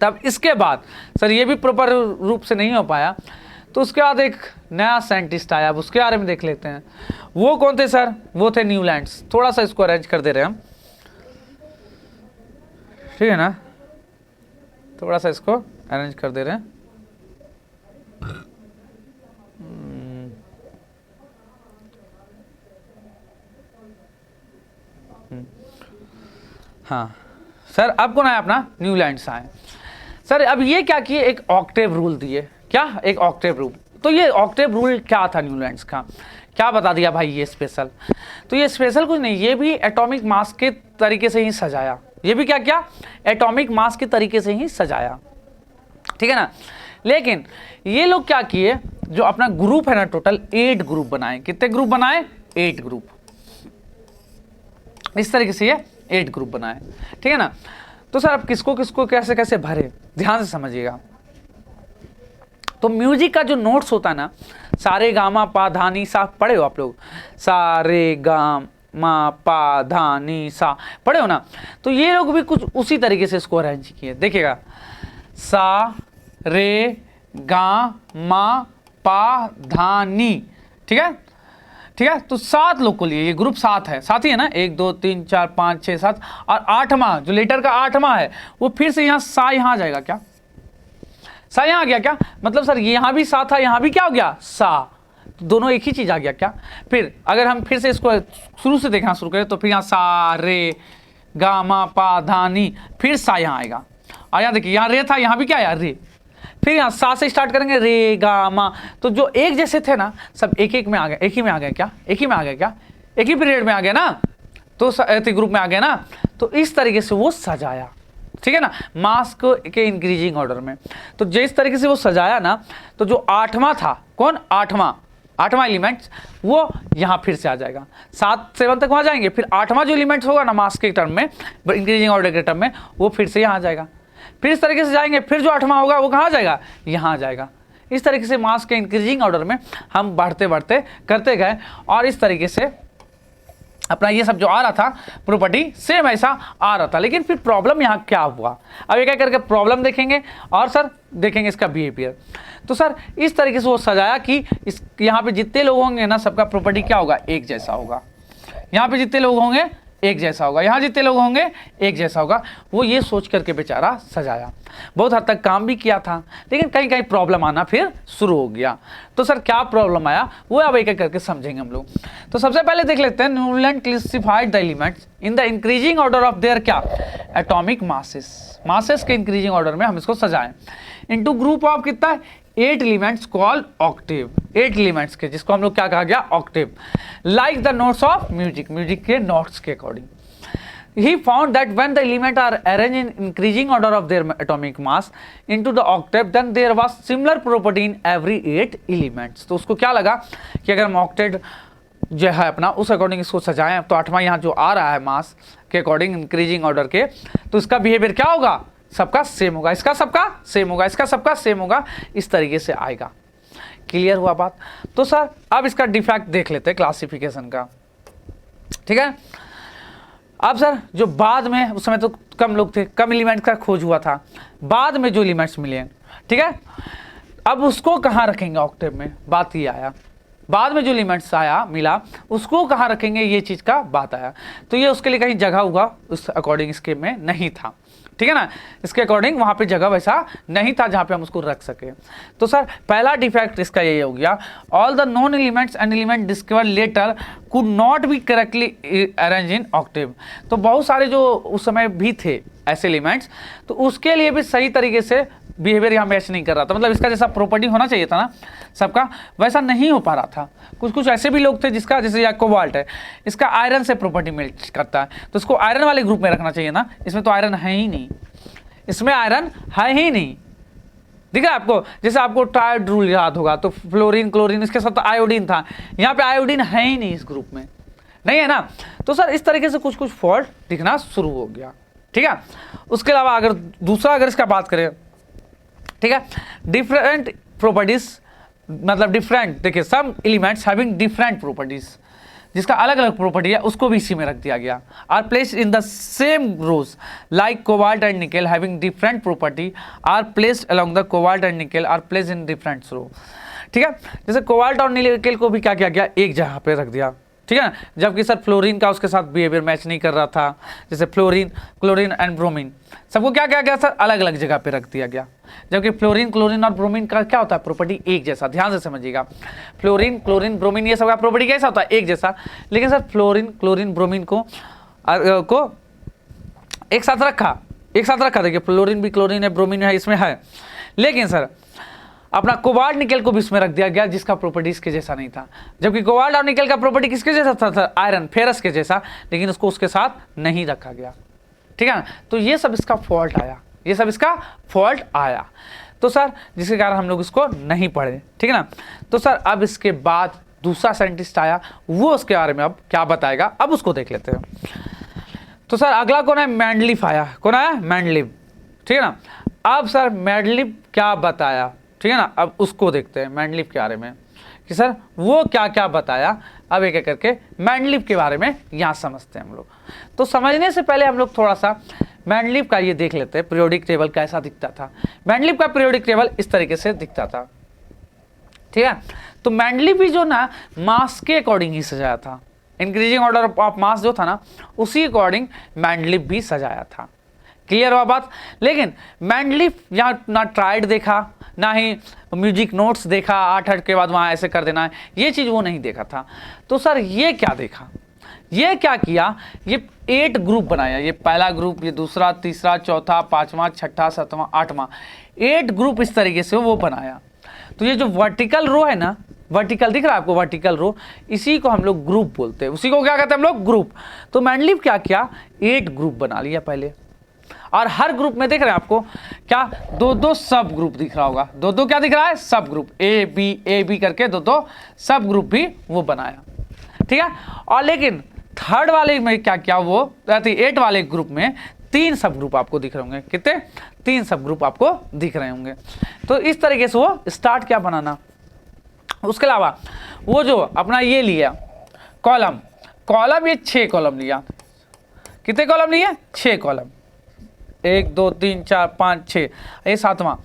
तब इसके बाद सर ये भी प्रॉपर रूप से नहीं हो पाया, तो उसके बाद एक नया साइंटिस्ट आया, अब उसके बारे में देख लेते हैं। वो कौन थे सर, वो थे न्यूलैंड्स। थोड़ा सा इसको अरेंज कर दे रहे हैं हम, ठीक है ना, थोड़ा सा इसको अरेंज कर दे रहे हैं। हाँ सर, अब कौन आया अपना, न्यूलैंड्स आए। सर अब ये क्या किए, एक ऑक्टेव रूल दिए, क्या, एक ऑक्टेव तो ये ऑक्टेव रूल क्या था न्यूलैंड्स का, क्या बता दिया भाई ये स्पेशल। तो ये स्पेशल कुछ नहीं, ये भी एटॉमिक मास के तरीके से ही सजाया, ये भी क्या क्या एटॉमिक मास के तरीके से ही सजाया, ठीक है ना। लेकिन ये लोग क्या किए, जो अपना ग्रुप है ना, टोटल 8 ग्रुप बनाए। कितने ग्रुप बनाए? 8 ग्रुप। इस तरीके से ये 8 ग्रुप बनाए, ठीक है ना। तो सर अब किसको किसको कैसे कैसे भरे, ध्यान से समझिएगा। तो म्यूजिक का जो नोट्स होता है ना, सारे गामा पा धा नी सा, पढ़े हो आप लोग? सारे गामा पा धा नी सा पढ़े हो ना। तो ये लोग भी कुछ उसी तरीके से इसको अरेंज किए। देखिएगा, सा रे गा मा पा धा नी, ठीक है, ठीक है। तो 7 लोग को लिए, ये ग्रुप 7 है, 7 ही है ना, 1 2 3 4 5 6 7, और 8वां जो लेटर का 8वां है वो फिर से यहाँ सा, यहाँ आ जाएगा क्या, सा यहाँ आ गया क्या, मतलब सर यहाँ भी सा था, यहाँ भी क्या हो गया सा, तो दोनों एक ही चीज आ गया क्या। फिर अगर हम फिर से इसको शुरू से देखना शुरू करें तो फिर यहाँ सा रे गा मा पा धा नी, फिर सा यहाँ आएगा, और यहाँ देखिए यहाँ रे था, यहाँ भी क्या आया रे, फिर यहाँ सा से स्टार्ट करेंगे रे गा मा। तो जो एक जैसे थे ना सब एक एक में आ गए, एक ही में आ गए क्या, एक ही में आ गए क्या, एक ही पीरियड में आ गए ना, तो ग्रुप में आ गए ना। तो इस तरीके से वो सजाया, ठीक है ना, मास को के इंक्रीजिंग ऑर्डर में। तो जिस तरीके से वो सजाया ना, तो जो 8वां था, कौन 8वां एलिमेंट्स, वो यहाँ फिर से आ जाएगा, 7 7 तक वहाँ जाएंगे, फिर 8वां जो एलिमेंट्स होगा ना मास के टर्म में, इंक्रीजिंग ऑर्डर के टर्म में, वो फिर से यहाँ आ जाएगा, फिर इस तरीके से जाएंगे, फिर जो 8वां होगा वो कहाँ जाएगा, यहाँ आ जाएगा। इस तरीके से मास के इंक्रीजिंग ऑर्डर में हम बढ़ते बढ़ते करते गए, और इस तरीके से अपना ये सब जो आ रहा था प्रॉपर्टी सेम ऐसा आ रहा था। लेकिन फिर प्रॉब्लम यहाँ क्या हुआ, अब ये क्या करके प्रॉब्लम देखेंगे, और सर देखेंगे इसका बिहेवियर। तो सर इस तरीके से वो सजाया कि इस यहाँ पे जितने लोग होंगे ना, सबका प्रॉपर्टी क्या होगा, एक जैसा होगा। यहाँ पे जितने लोग होंगे एक जैसा होगा, यहाँ जितने लोग होंगे एक जैसा होगा। वो ये सोच करके बेचारा सजाया, बहुत हद तक काम भी किया था, लेकिन कहीं कहीं प्रॉब्लम आना फिर शुरू हो गया। तो सर क्या प्रॉब्लम आया वो अब एक एक करके समझेंगे हम लोग। तो सबसे पहले देख लेते हैं, Newland classified the elements in the increasing order of their क्या, एटॉमिक मासेस के इंक्रीजिंग ऑर्डर में हम इसको सजाएं इनटू ग्रुप ऑफ कितना 8 एलिमेंट्स कॉल्ड ऑक्टेव, 8 एलिमेंट्स के, जिसको हम लोग क्या कहा गया, Octave, like the notes of music के नोट्स के according. He found that when the elements are arranged in increasing order of their atomic mass into the octave, then there was similar property in every 8 elements। तो उसको क्या लगा कि अगर हम octet जो है अपना उस अकॉर्डिंग इसको सजाएं, तो 8वां यहाँ जो आ रहा है मास के अकॉर्डिंग इंक्रीजिंग ऑर्डर के, तो इसका बिहेवियर क्या होगा, सबका सेम होगा, इसका सबका सेम होगा, इसका सबका सेम होगा, इस तरीके से आएगा। क्लियर हुआ बात। तो सर अब इसका डिफेक्ट देख लेते हैं क्लासिफिकेशन का, ठीक है। अब सर जो बाद में, उस समय तो कम लोग थे, कम एलिमेंट का खोज हुआ था, बाद में जो एलिमेंट्स मिले, ठीक है, अब उसको कहाँ रखेंगे ऑक्टेव में, बात ये आया। बाद में जो एलिमेंट्स आया मिला उसको कहाँ रखेंगे, ये चीज़ का बात आया। तो ये उसके लिए कहीं जगह होगा उस अकॉर्डिंग इसके में नहीं था, ठीक है ना, इसके अकॉर्डिंग वहाँ पे जगह वैसा नहीं था जहाँ पे हम उसको रख सके। तो सर पहला डिफेक्ट इसका यही हो गया, all the known elements and element discover later could not be correctly arrange in octave. तो बहुत सारे जो उस समय भी थे ऐसे एलिमेंट्स, तो उसके लिए भी सही तरीके से बिहेवियर यहाँ मैच नहीं कर रहा था, मतलब इसका जैसा प्रॉपर्टी होना चाहिए था ना सबका, वैसा नहीं हो पा रहा था। कुछ कुछ ऐसे भी लोग थे जिसका, जैसे या कोबाल्ट है, इसका आयरन से प्रॉपर्टी मैच करता है, तो इसको आयरन वाले ग्रुप में रखना चाहिए ना, इसमें तो आयरन है ही नहीं, इसमें आयरन है ही नहीं, दिख रहा है आपको। जैसे आपको ट्रायड रूल याद होगा, तो फ्लोरीन क्लोरीन इसके साथ आयोडीन था, यहाँ पे आयोडीन है ही नहीं, इस ग्रुप में नहीं है ना। तो सर इस तरीके से कुछ कुछ फॉल्ट दिखना शुरू हो गया, ठीक है। उसके अलावा अगर दूसरा अगर इसका बात करें, ठीक है, डिफरेंट प्रॉपर्टीज, मतलब डिफरेंट, देखिए some elements having different properties, जिसका अलग अलग प्रॉपर्टी है उसको भी इसी में रख दिया गया, are placed in the same rows, like cobalt and nickel having different property are placed along the cobalt and nickel are placed in different row, ठीक है। जैसे कोबाल्ट और निकेल को भी क्या किया गया, एक जगह पे रख दिया, ठीक है ना, जबकि सर फ्लोरीन का उसके साथ बिहेवियर मैच नहीं कर रहा था, जैसे फ्लोरीन क्लोरीन एंड ब्रोमीन, सबको क्या किया गया सर, अलग अलग जगह पे रख दिया गया, जबकि फ्लोरीन क्लोरीन और ब्रोमीन का क्या होता है, प्रॉपर्टी एक जैसा। ध्यान से समझिएगा, फ्लोरीन क्लोरीन ब्रोमीन ये सब का प्रॉपर्टी कैसा होता है, एक जैसा। लेकिन सर फ्लोरीन क्लोरीन ब्रोमीन को एक साथ रखा, देखिए फ्लोरीन भी क्लोरीन है, ब्रोमीन है, इसमें है। लेकिन सर अपना कोबाल्ट निकल को भी इसमें रख दिया गया, जिसका प्रॉपर्टी इसके जैसा नहीं था, जबकि कोबाल्ट और निकल का प्रॉपर्टी किसके जैसा था आयरन फेरस के जैसा, लेकिन उसको उसके साथ नहीं रखा गया। ठीक है ना, तो ये सब इसका फॉल्ट आया, ये सब इसका फॉल्ट आया, तो सर जिसके कारण हम लोग इसको नहीं पढ़े। ठीक है ना, तो सर अब इसके बाद दूसरा साइंटिस्ट आया, वो उसके बारे में अब क्या बताएगा, अब उसको देख लेते हैं। तो सर अगला कौन है, मेंडलीफ आया। कौन आया, मेंडलीफ। ठीक है ना, अब सर मेंडलीफ क्या बताया, ठीक है ना, अब उसको देखते हैं मेंडलीफ के बारे में कि सर वो क्या क्या बताया। अब एक एक करके मेंडलीफ के बारे में यहाँ समझते हैं हम लोग। तो समझने से पहले हम लोग थोड़ा सा मेंडलीफ का ये देख लेते हैं पीरियोडिक टेबल कैसा दिखता था। मेंडलीफ का पीरियोडिक टेबल इस तरीके से दिखता था। ठीक है, तो मेंडलीफ भी जो ना मास के अकॉर्डिंग ही सजाया था, इंक्रीजिंग ऑर्डर ऑफ मास जो था ना उसी अकॉर्डिंग मेंडलीफ भी सजाया था। क्लियर हुआ बात। लेकिन मेंडलीफ यहाँ ना ट्राइड देखा, ना ही म्यूजिक नोट्स देखा 8 के बाद वहाँ ऐसे कर देना है, ये चीज़ वो नहीं देखा था। तो सर ये क्या देखा, ये क्या किया, ये 8 ग्रुप बनाया, ये पहला ग्रुप, ये दूसरा, तीसरा, चौथा, पांचवा, छठा, सातवां, आठवां, 8 ग्रुप इस तरीके से वो बनाया। तो ये जो वर्टिकल रो है ना, वर्टिकल दिख रहा है आपको, वर्टिकल रो, इसी को हम लोग ग्रुप बोलते हैं, उसी को क्या कहते हैं हम लोग, ग्रुप। तो मेंडलीफ क्या किया, 8 ग्रुप बना लिया पहले, और हर ग्रुप में देख रहे हैं आपको क्या, 2-2 सब ग्रुप दिख रहा होगा, 2-2 क्या दिख रहा है, सब ग्रुप, ए बी करके 2-2 सब ग्रुप भी वो बनाया। ठीक है, और लेकिन थर्ड वाले में क्या किया, वो 8 वाले ग्रुप में 3 सब ग्रुप आपको दिख रहे होंगे। कितने, 3 सब ग्रुप आपको दिख रहे होंगे। तो इस तरीके से वो स्टार्ट क्या बनाना। उसके अलावा वो जो अपना ये लिया कॉलम, कॉलम ये 6 कॉलम लिया। कितने कॉलम लिए, 6 कॉलम, 1 2 3 4 5 6, ये 7वां।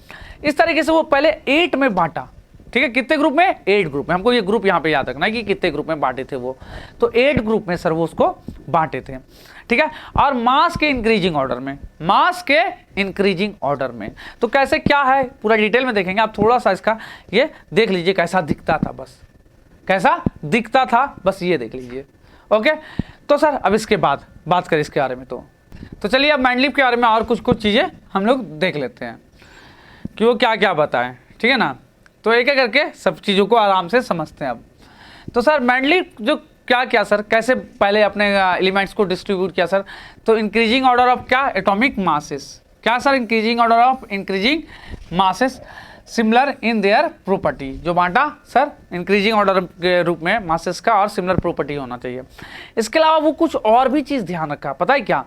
इस तरीके से वो पहले 8 में बांटा। ठीक है, कितने ग्रुप में, 8 ग्रुप में। हमको ये ग्रुप यहाँ पे याद रखना है कि कितने ग्रुप में बांटे थे वो। तो 8 ग्रुप में सर वो उसको बांटे थे। ठीक है, और मास के इंक्रीजिंग ऑर्डर में, मास के इंक्रीजिंग ऑर्डर में। तो कैसे क्या है पूरा डिटेल में देखेंगे, आप थोड़ा सा इसका ये देख लीजिए कैसा दिखता था, बस कैसा दिखता था, बस ये देख लीजिए। ओके, तो सर अब इसके बाद बात करें इसके बारे में। तो चलिए अब मेंडलीफ के बारे में और कुछ चीज़ें हम लोग देख लेते हैं कि वो क्या क्या बताएं। ठीक है ना, तो एक एक करके सब चीज़ों को आराम से समझते हैं अब। तो सर मेंडलीफ जो क्या क्या सर, कैसे पहले अपने एलिमेंट्स को डिस्ट्रीब्यूट किया सर, तो इंक्रीजिंग ऑर्डर ऑफ क्या, एटॉमिक मासेस। क्या sir, increasing order of increasing masses similar in their property. जो बांटा सर इंक्रीजिंग ऑर्डर के रूप में मासेस का और सिमिलर प्रॉपर्टी होना चाहिए। इसके अलावा वो कुछ और भी चीज़ ध्यान रखा, पता है क्या,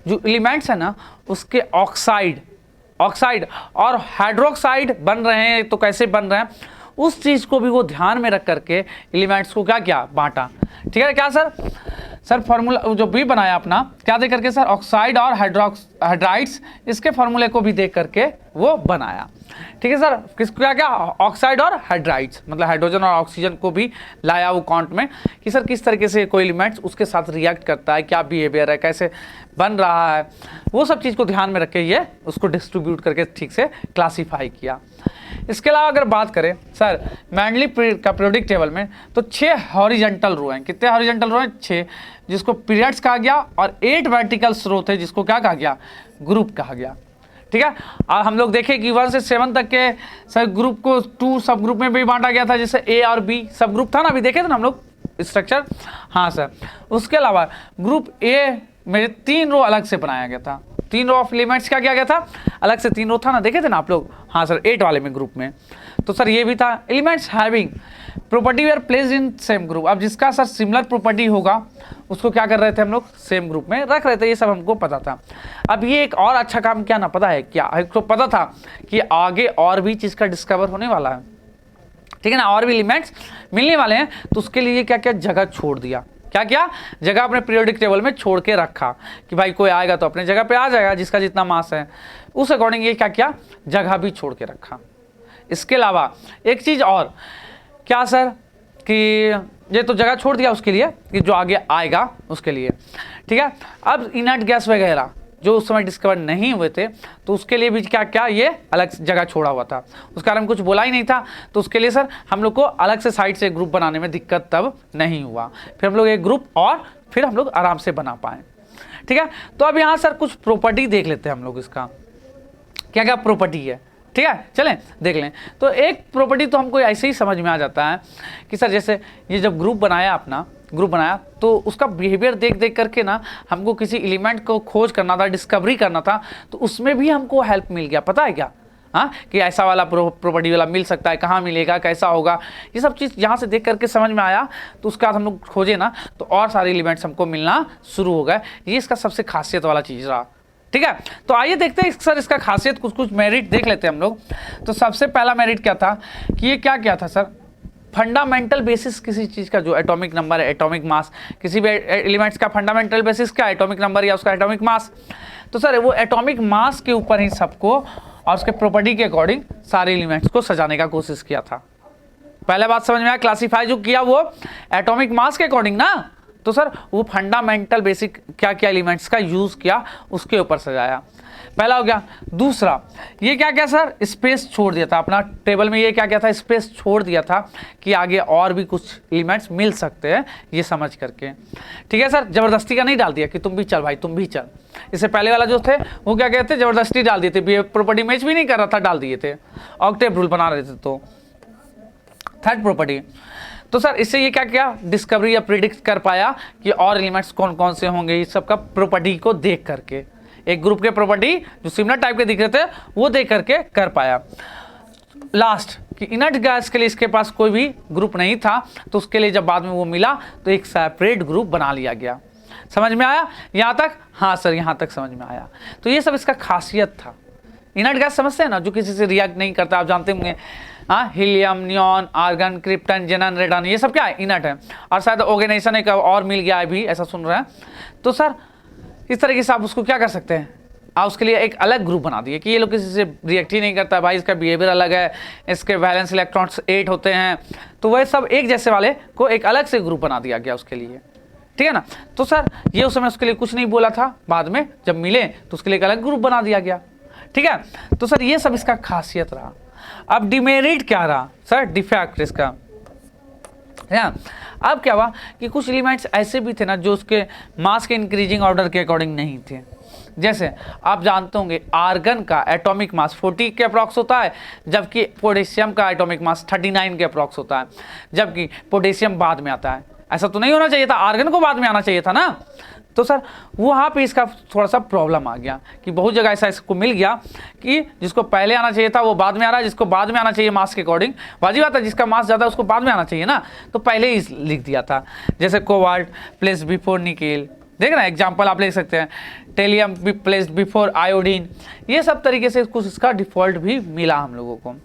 जो एलिमेंट्स है ना उसके ऑक्साइड और हाइड्रोक्साइड बन रहे हैं, तो कैसे बन रहे हैं उस चीज़ को भी वो ध्यान में रख करके एलिमेंट्स को क्या किया, बांटा। ठीक है, क्या सर फार्मूला जो भी बनाया अपना, क्या दे करके सर, ऑक्साइड और हाइड्राइड्स, इसके फार्मूले को भी देख करके वो बनाया। ठीक है सर, किसको क्या क्या, ऑक्साइड और हाइड्राइड्स, मतलब हाइड्रोजन और ऑक्सीजन को भी लाया वो काउंट में कि सर किस तरीके से कोई एलिमेंट्स उसके साथ रिएक्ट करता है, क्या बिहेवियर है, कैसे बन रहा है, वो सब चीज़ को ध्यान में रख के ये उसको डिस्ट्रीब्यूट करके ठीक से क्लासीफाई किया। इसके अलावा अगर बात करें सर मेंडलीफ का पीरियोडिक टेबल में, तो 6 हॉरिजॉन्टल रो हैं। कितने हॉरिजॉन्टल रो हैं, 6, जिसको पीरियड्स कहा गया, और 8 वर्टिकल रो थे जिसको क्या कहा गया, ग्रुप कहा गया। ठीक है, और हम लोग देखें कि 1 से 7 तक के सर ग्रुप को 2 सब ग्रुप में भी बांटा गया था, जैसे ए और बी सब ग्रुप था ना, अभी देखे थे ना हम लोग स्ट्रक्चर। हाँ सर, उसके अलावा ग्रुप ए में 3 रो अलग से बनाया गया था, 3 रो ऑफ एलिमेंट्स क्या किया गया था, अलग से 3 रो था ना, देखे थे ना आप लोग। हाँ सर, 8 वाले में ग्रुप में। तो सर ये भी था, elements having property were placed in same group. अब जिसका सर सिमिलर प्रॉपर्टी होगा उसको क्या कर रहे थे हम लोग, सेम ग्रुप में रख रहे थे, ये सब हमको पता था। अब ये एक और अच्छा काम क्या ना पता है क्या, तो पता था कि आगे और भी चीज़ का डिस्कवर होने वाला है। ठीक है ना, और भी एलिमेंट्स मिलने वाले हैं, तो उसके लिए क्या क्या जगह छोड़ दिया, क्या क्या जगह अपने पीरियोडिक टेबल में छोड़ के रखा कि भाई कोई आएगा तो अपने जगह पे आ जाएगा, जिसका जितना मास है उस अकॉर्डिंग ये क्या किया, जगह भी छोड़ के रखा। इसके अलावा एक चीज़ और क्या सर, कि ये तो जगह छोड़ दिया उसके लिए कि जो आगे आएगा उसके लिए। ठीक है, अब इनर्ट गैस वगैरह जो उस समय डिस्कवर नहीं हुए थे, तो उसके लिए भी क्या क्या ये अलग जगह छोड़ा हुआ था, उस कारण कुछ बोला ही नहीं था। तो उसके लिए सर हम लोग को अलग से साइड से ग्रुप बनाने में दिक्कत तब नहीं हुआ, फिर हम लोग एक ग्रुप और फिर हम लोग आराम से बना पाए। ठीक है, तो अब यहाँ सर कुछ प्रॉपर्टी देख लेते हैं हम लोग, इसका क्या क्या प्रॉपर्टी है। ठीक है, चलें देख लें। तो एक प्रॉपर्टी तो हमको ऐसे ही समझ में आ जाता है कि सर जैसे ये जब ग्रुप बनाया, अपना ग्रुप बनाया, तो उसका बिहेवियर देख देख करके ना हमको किसी एलिमेंट को खोज करना था, डिस्कवरी करना था, तो उसमें भी हमको हेल्प मिल गया। पता है क्या, हाँ, कि ऐसा वाला प्रॉपर्टी वाला मिल सकता है, कहाँ मिलेगा, कैसा होगा, ये सब चीज़ यहाँ से देख करके समझ में आया। तो उसके बाद हम लोग खोजे ना तो और सारे एलिमेंट्स हमको मिलना शुरू हो गए। ये इसका सबसे खासियत वाला चीज़ रहा। ठीक है, तो आइए देखते हैं सर इसका खासियत, कुछ कुछ मेरिट देख लेते हैं हम लोग। तो सबसे पहला मेरिट क्या था कि ये क्या था सर, फंडामेंटल बेसिस किसी चीज़ का, जो एटॉमिक नंबर है, एटॉमिक मास, किसी भी एलिमेंट्स का फंडामेंटल बेसिस क्या है, एटॉमिक नंबर या उसका एटॉमिक मास। तो सर वो एटॉमिक मास के ऊपर ही सबको और उसके प्रॉपर्टी के अकॉर्डिंग सारे एलिमेंट्स को सजाने का कोशिश किया था। पहले बात समझ में आया, क्लासीफाई जो किया वो एटॉमिक मास के अकॉर्डिंग ना, तो सर वो फंडामेंटल बेसिक क्या क्या एलिमेंट्स का यूज़ किया उसके ऊपर सजाया। पहला हो गया। दूसरा ये क्या सर, स्पेस छोड़ दिया था अपना टेबल में, ये क्या था, स्पेस छोड़ दिया था कि आगे और भी कुछ एलिमेंट्स मिल सकते हैं, ये समझ करके। ठीक है सर, ज़बरदस्ती का नहीं डाल दिया कि तुम भी चल भाई, तुम भी चल। इससे पहले वाला जो थे वो क्या कहते, ज़बरदस्ती डाल दिए थे, प्रॉपर्टी मैच भी नहीं कर रहा था, डाल दिए थे, ऑक्टेव रूल बना रहे थे। तो थर्ड प्रॉपर्टी, तो सर इससे ये क्या किया, डिस्कवरी या प्रिडिक्ट कर पाया कि और एलिमेंट्स कौन कौन से होंगे, इस सब का प्रॉपर्टी को देख करके, एक ग्रुप के प्रॉपर्टी जो सिमिलर टाइप के दिख रहे थे वो देख करके कर पाया। लास्ट कि इनर्ट गैस के लिए इसके पास कोई भी ग्रुप नहीं था, तो उसके लिए जब बाद में वो मिला तो एक सेपरेट ग्रुप बना लिया गया। समझ में आया यहाँ तक? हाँ सर, यहाँ तक समझ में आया। तो ये सब इसका खासियत था। इनर्ट गैस समझते हैं ना, जो किसी से रिएक्ट नहीं करता, आप जानते होंगे, हाँ, हीलियम, नियॉन, आर्गन, क्रिप्टन, जेनन, रेडन, ये सब क्या है, इनर्ट है। और शायद ऑर्गेनाइजेशन एक और मिल गया है भी, ऐसा सुन रहे हैं। तो सर इस तरीके से आप उसको क्या कर सकते हैं, आप उसके लिए एक अलग ग्रुप बना दिए कि ये लोग किसी से रिएक्ट ही नहीं करता भाई, इसका बिहेवियर अलग है, इसके वैलेंस इलेक्ट्रॉन्स 8 होते हैं, तो वह सब एक जैसे वाले को एक अलग से ग्रुप बना दिया गया उसके लिए। ठीक है ना। तो सर ये उस समय उसके लिए कुछ नहीं बोला था, बाद में जब मिले तो उसके लिए एक अलग ग्रुप बना दिया गया। ठीक है, तो सर ये सब इसका खासियत रहा। अब डिमेरिट क्या रहा सर, डिफेक्ट इसका है। अब क्या हुआ कि कुछ एलिमेंट्स ऐसे भी थे ना जो उसके मास के इंक्रीजिंग ऑर्डर के अकॉर्डिंग नहीं थे। जैसे आप जानते होंगे आर्गन का एटॉमिक मास 40 के अप्रॉक्स होता है, जबकि पोटेशियम का एटॉमिक मास 39 के अप्रॉक्स होता है, जबकि पोटेशियम बाद में आता है। ऐसा तो नहीं होना चाहिए था, आर्गन को बाद में आना चाहिए था ना। तो सर वहाँ पे इसका थोड़ा सा प्रॉब्लम आ गया कि बहुत जगह ऐसा इसको मिल गया कि जिसको पहले आना चाहिए था वो बाद में आ रहा है, जिसको बाद में आना चाहिए मास के अकॉर्डिंग, वाजिब बात है, जिसका मास ज़्यादा उसको बाद में आना चाहिए ना, तो पहले ही लिख दिया था। जैसे कोबाल्ट प्लेस बिफोर निकेल, देख रहे हैं एग्जाम्पल आप ले सकते हैं, टेलियम भी प्लेस बिफोर आयोडीन, ये सब तरीके से कुछ इसका डिफ़ॉल्ट भी मिला हम लोगों को।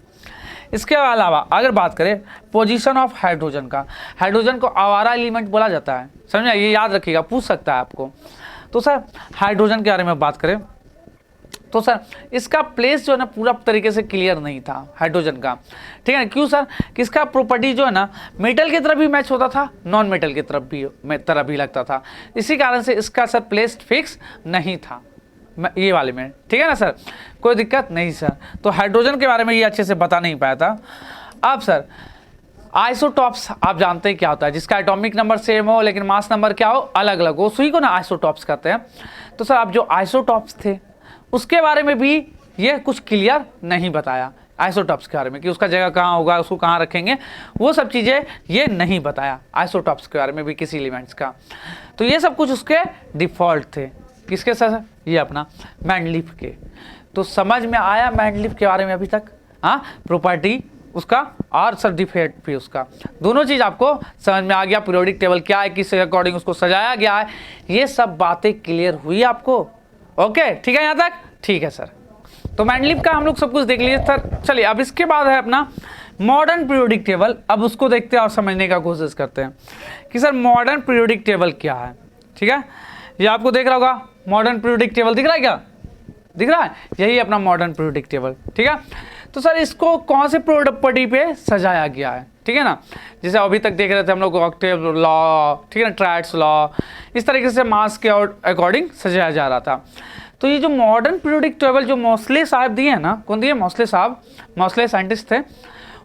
इसके अलावा अगर बात करें पोजीशन ऑफ हाइड्रोजन का, हाइड्रोजन को आवारा एलिमेंट बोला जाता है, समझे, ये याद रखिएगा, पूछ सकता है आपको। तो सर हाइड्रोजन के बारे में बात करें तो सर इसका प्लेस जो है ना पूरा तरीके से क्लियर नहीं था हाइड्रोजन का। ठीक है ना, क्यों सर, कि इसका प्रॉपर्टी जो है ना मेटल की तरफ भी मैच होता था, नॉन मेटल की तरफ भी लगता था, इसी कारण से इसका सर प्लेस फिक्स नहीं था ये वाले में। ठीक है ना सर, कोई दिक्कत नहीं सर। तो हाइड्रोजन के बारे में ये अच्छे से बता नहीं पाया था। अब सर आइसोटॉप्स आप जानते हैं क्या होता है, जिसका एटॉमिक नंबर सेम हो लेकिन मास नंबर क्या हो, अलग अलग हो, उसी को ना आइसोटॉप्स कहते हैं। तो सर अब जो आइसोटॉप्स थे उसके बारे में भी ये कुछ क्लियर नहीं बताया, आइसोटॉप्स के बारे में कि उसका जगह कहाँ होगा, उसको कहाँ रखेंगे, वो सब चीज़ें ये नहीं बताया आइसोटॉप्स के बारे में भी किसी एलिमेंट्स का। तो ये सब कुछ उसके डिफ़ॉल्ट थे, किसके सर, ये अपना मैंडलीफ के। तो समझ में आया मैंडलीफ के बारे में अभी तक, हाँ, प्रॉपर्टी उसका और सर डिफेक्ट भी उसका, दोनों चीज़ आपको समझ में आ गया। पीरियोडिक टेबल क्या है, किस अकॉर्डिंग उसको सजाया गया है, ये सब बातें क्लियर हुई आपको। ओके ठीक है यहाँ तक, ठीक है सर। तो मैंडलीफ का हम लोग सब कुछ देख लिए सर। चलिए अब इसके बाद है अपना मॉडर्न पीरियोडिक टेबल। अब उसको देखते हैं और समझने का कोशिश करते हैं कि सर मॉडर्न पीरियोडिक टेबल क्या है। ठीक है, ये आपको देख रहा होगा मॉडर्न पीरियोडिक टेबल, दिख रहा है क्या, दिख रहा है, यही अपना मॉडर्न पीरियोडिक टेबल। ठीक है, तो सर इसको कौन से प्रॉपर्टी पे सजाया गया है, ठीक है ना, जैसे अभी तक देख रहे थे हम लोग ऑक्टेव लॉ, ठीक है ना, ट्राइड्स लॉ, इस तरीके से मास के अकॉर्डिंग सजाया जा रहा था। तो ये जो मॉडर्न पीरियोडिक टेबल जो मोस्ले साहब दिए हैं ना, कौन दिए, मोस्ले साहब, मोस्ले साइंटिस्ट थे,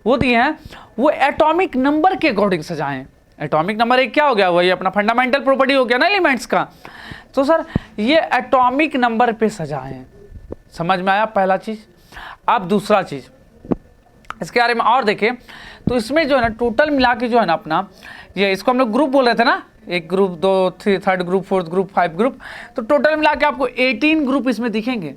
वो दिए हैं, वो एटॉमिक नंबर के अकॉर्डिंग सजाए हैं। एटॉमिक नंबर एक क्या हो गया, वही अपना फंडामेंटल प्रॉपर्टी हो गया ना एलिमेंट्स का। तो सर ये एटॉमिक नंबर पे सजाए हैं, समझ में आया पहला चीज़। अब दूसरा चीज इसके बारे में और देखें तो इसमें जो है ना टोटल मिला के जो है ना अपना ये इसको हम लोग ग्रुप बोल रहे थे ना, एक ग्रुप, दो, third group, fourth group, 5 group, तो टोटल मिला के आपको 18 ग्रुप इसमें दिखेंगे।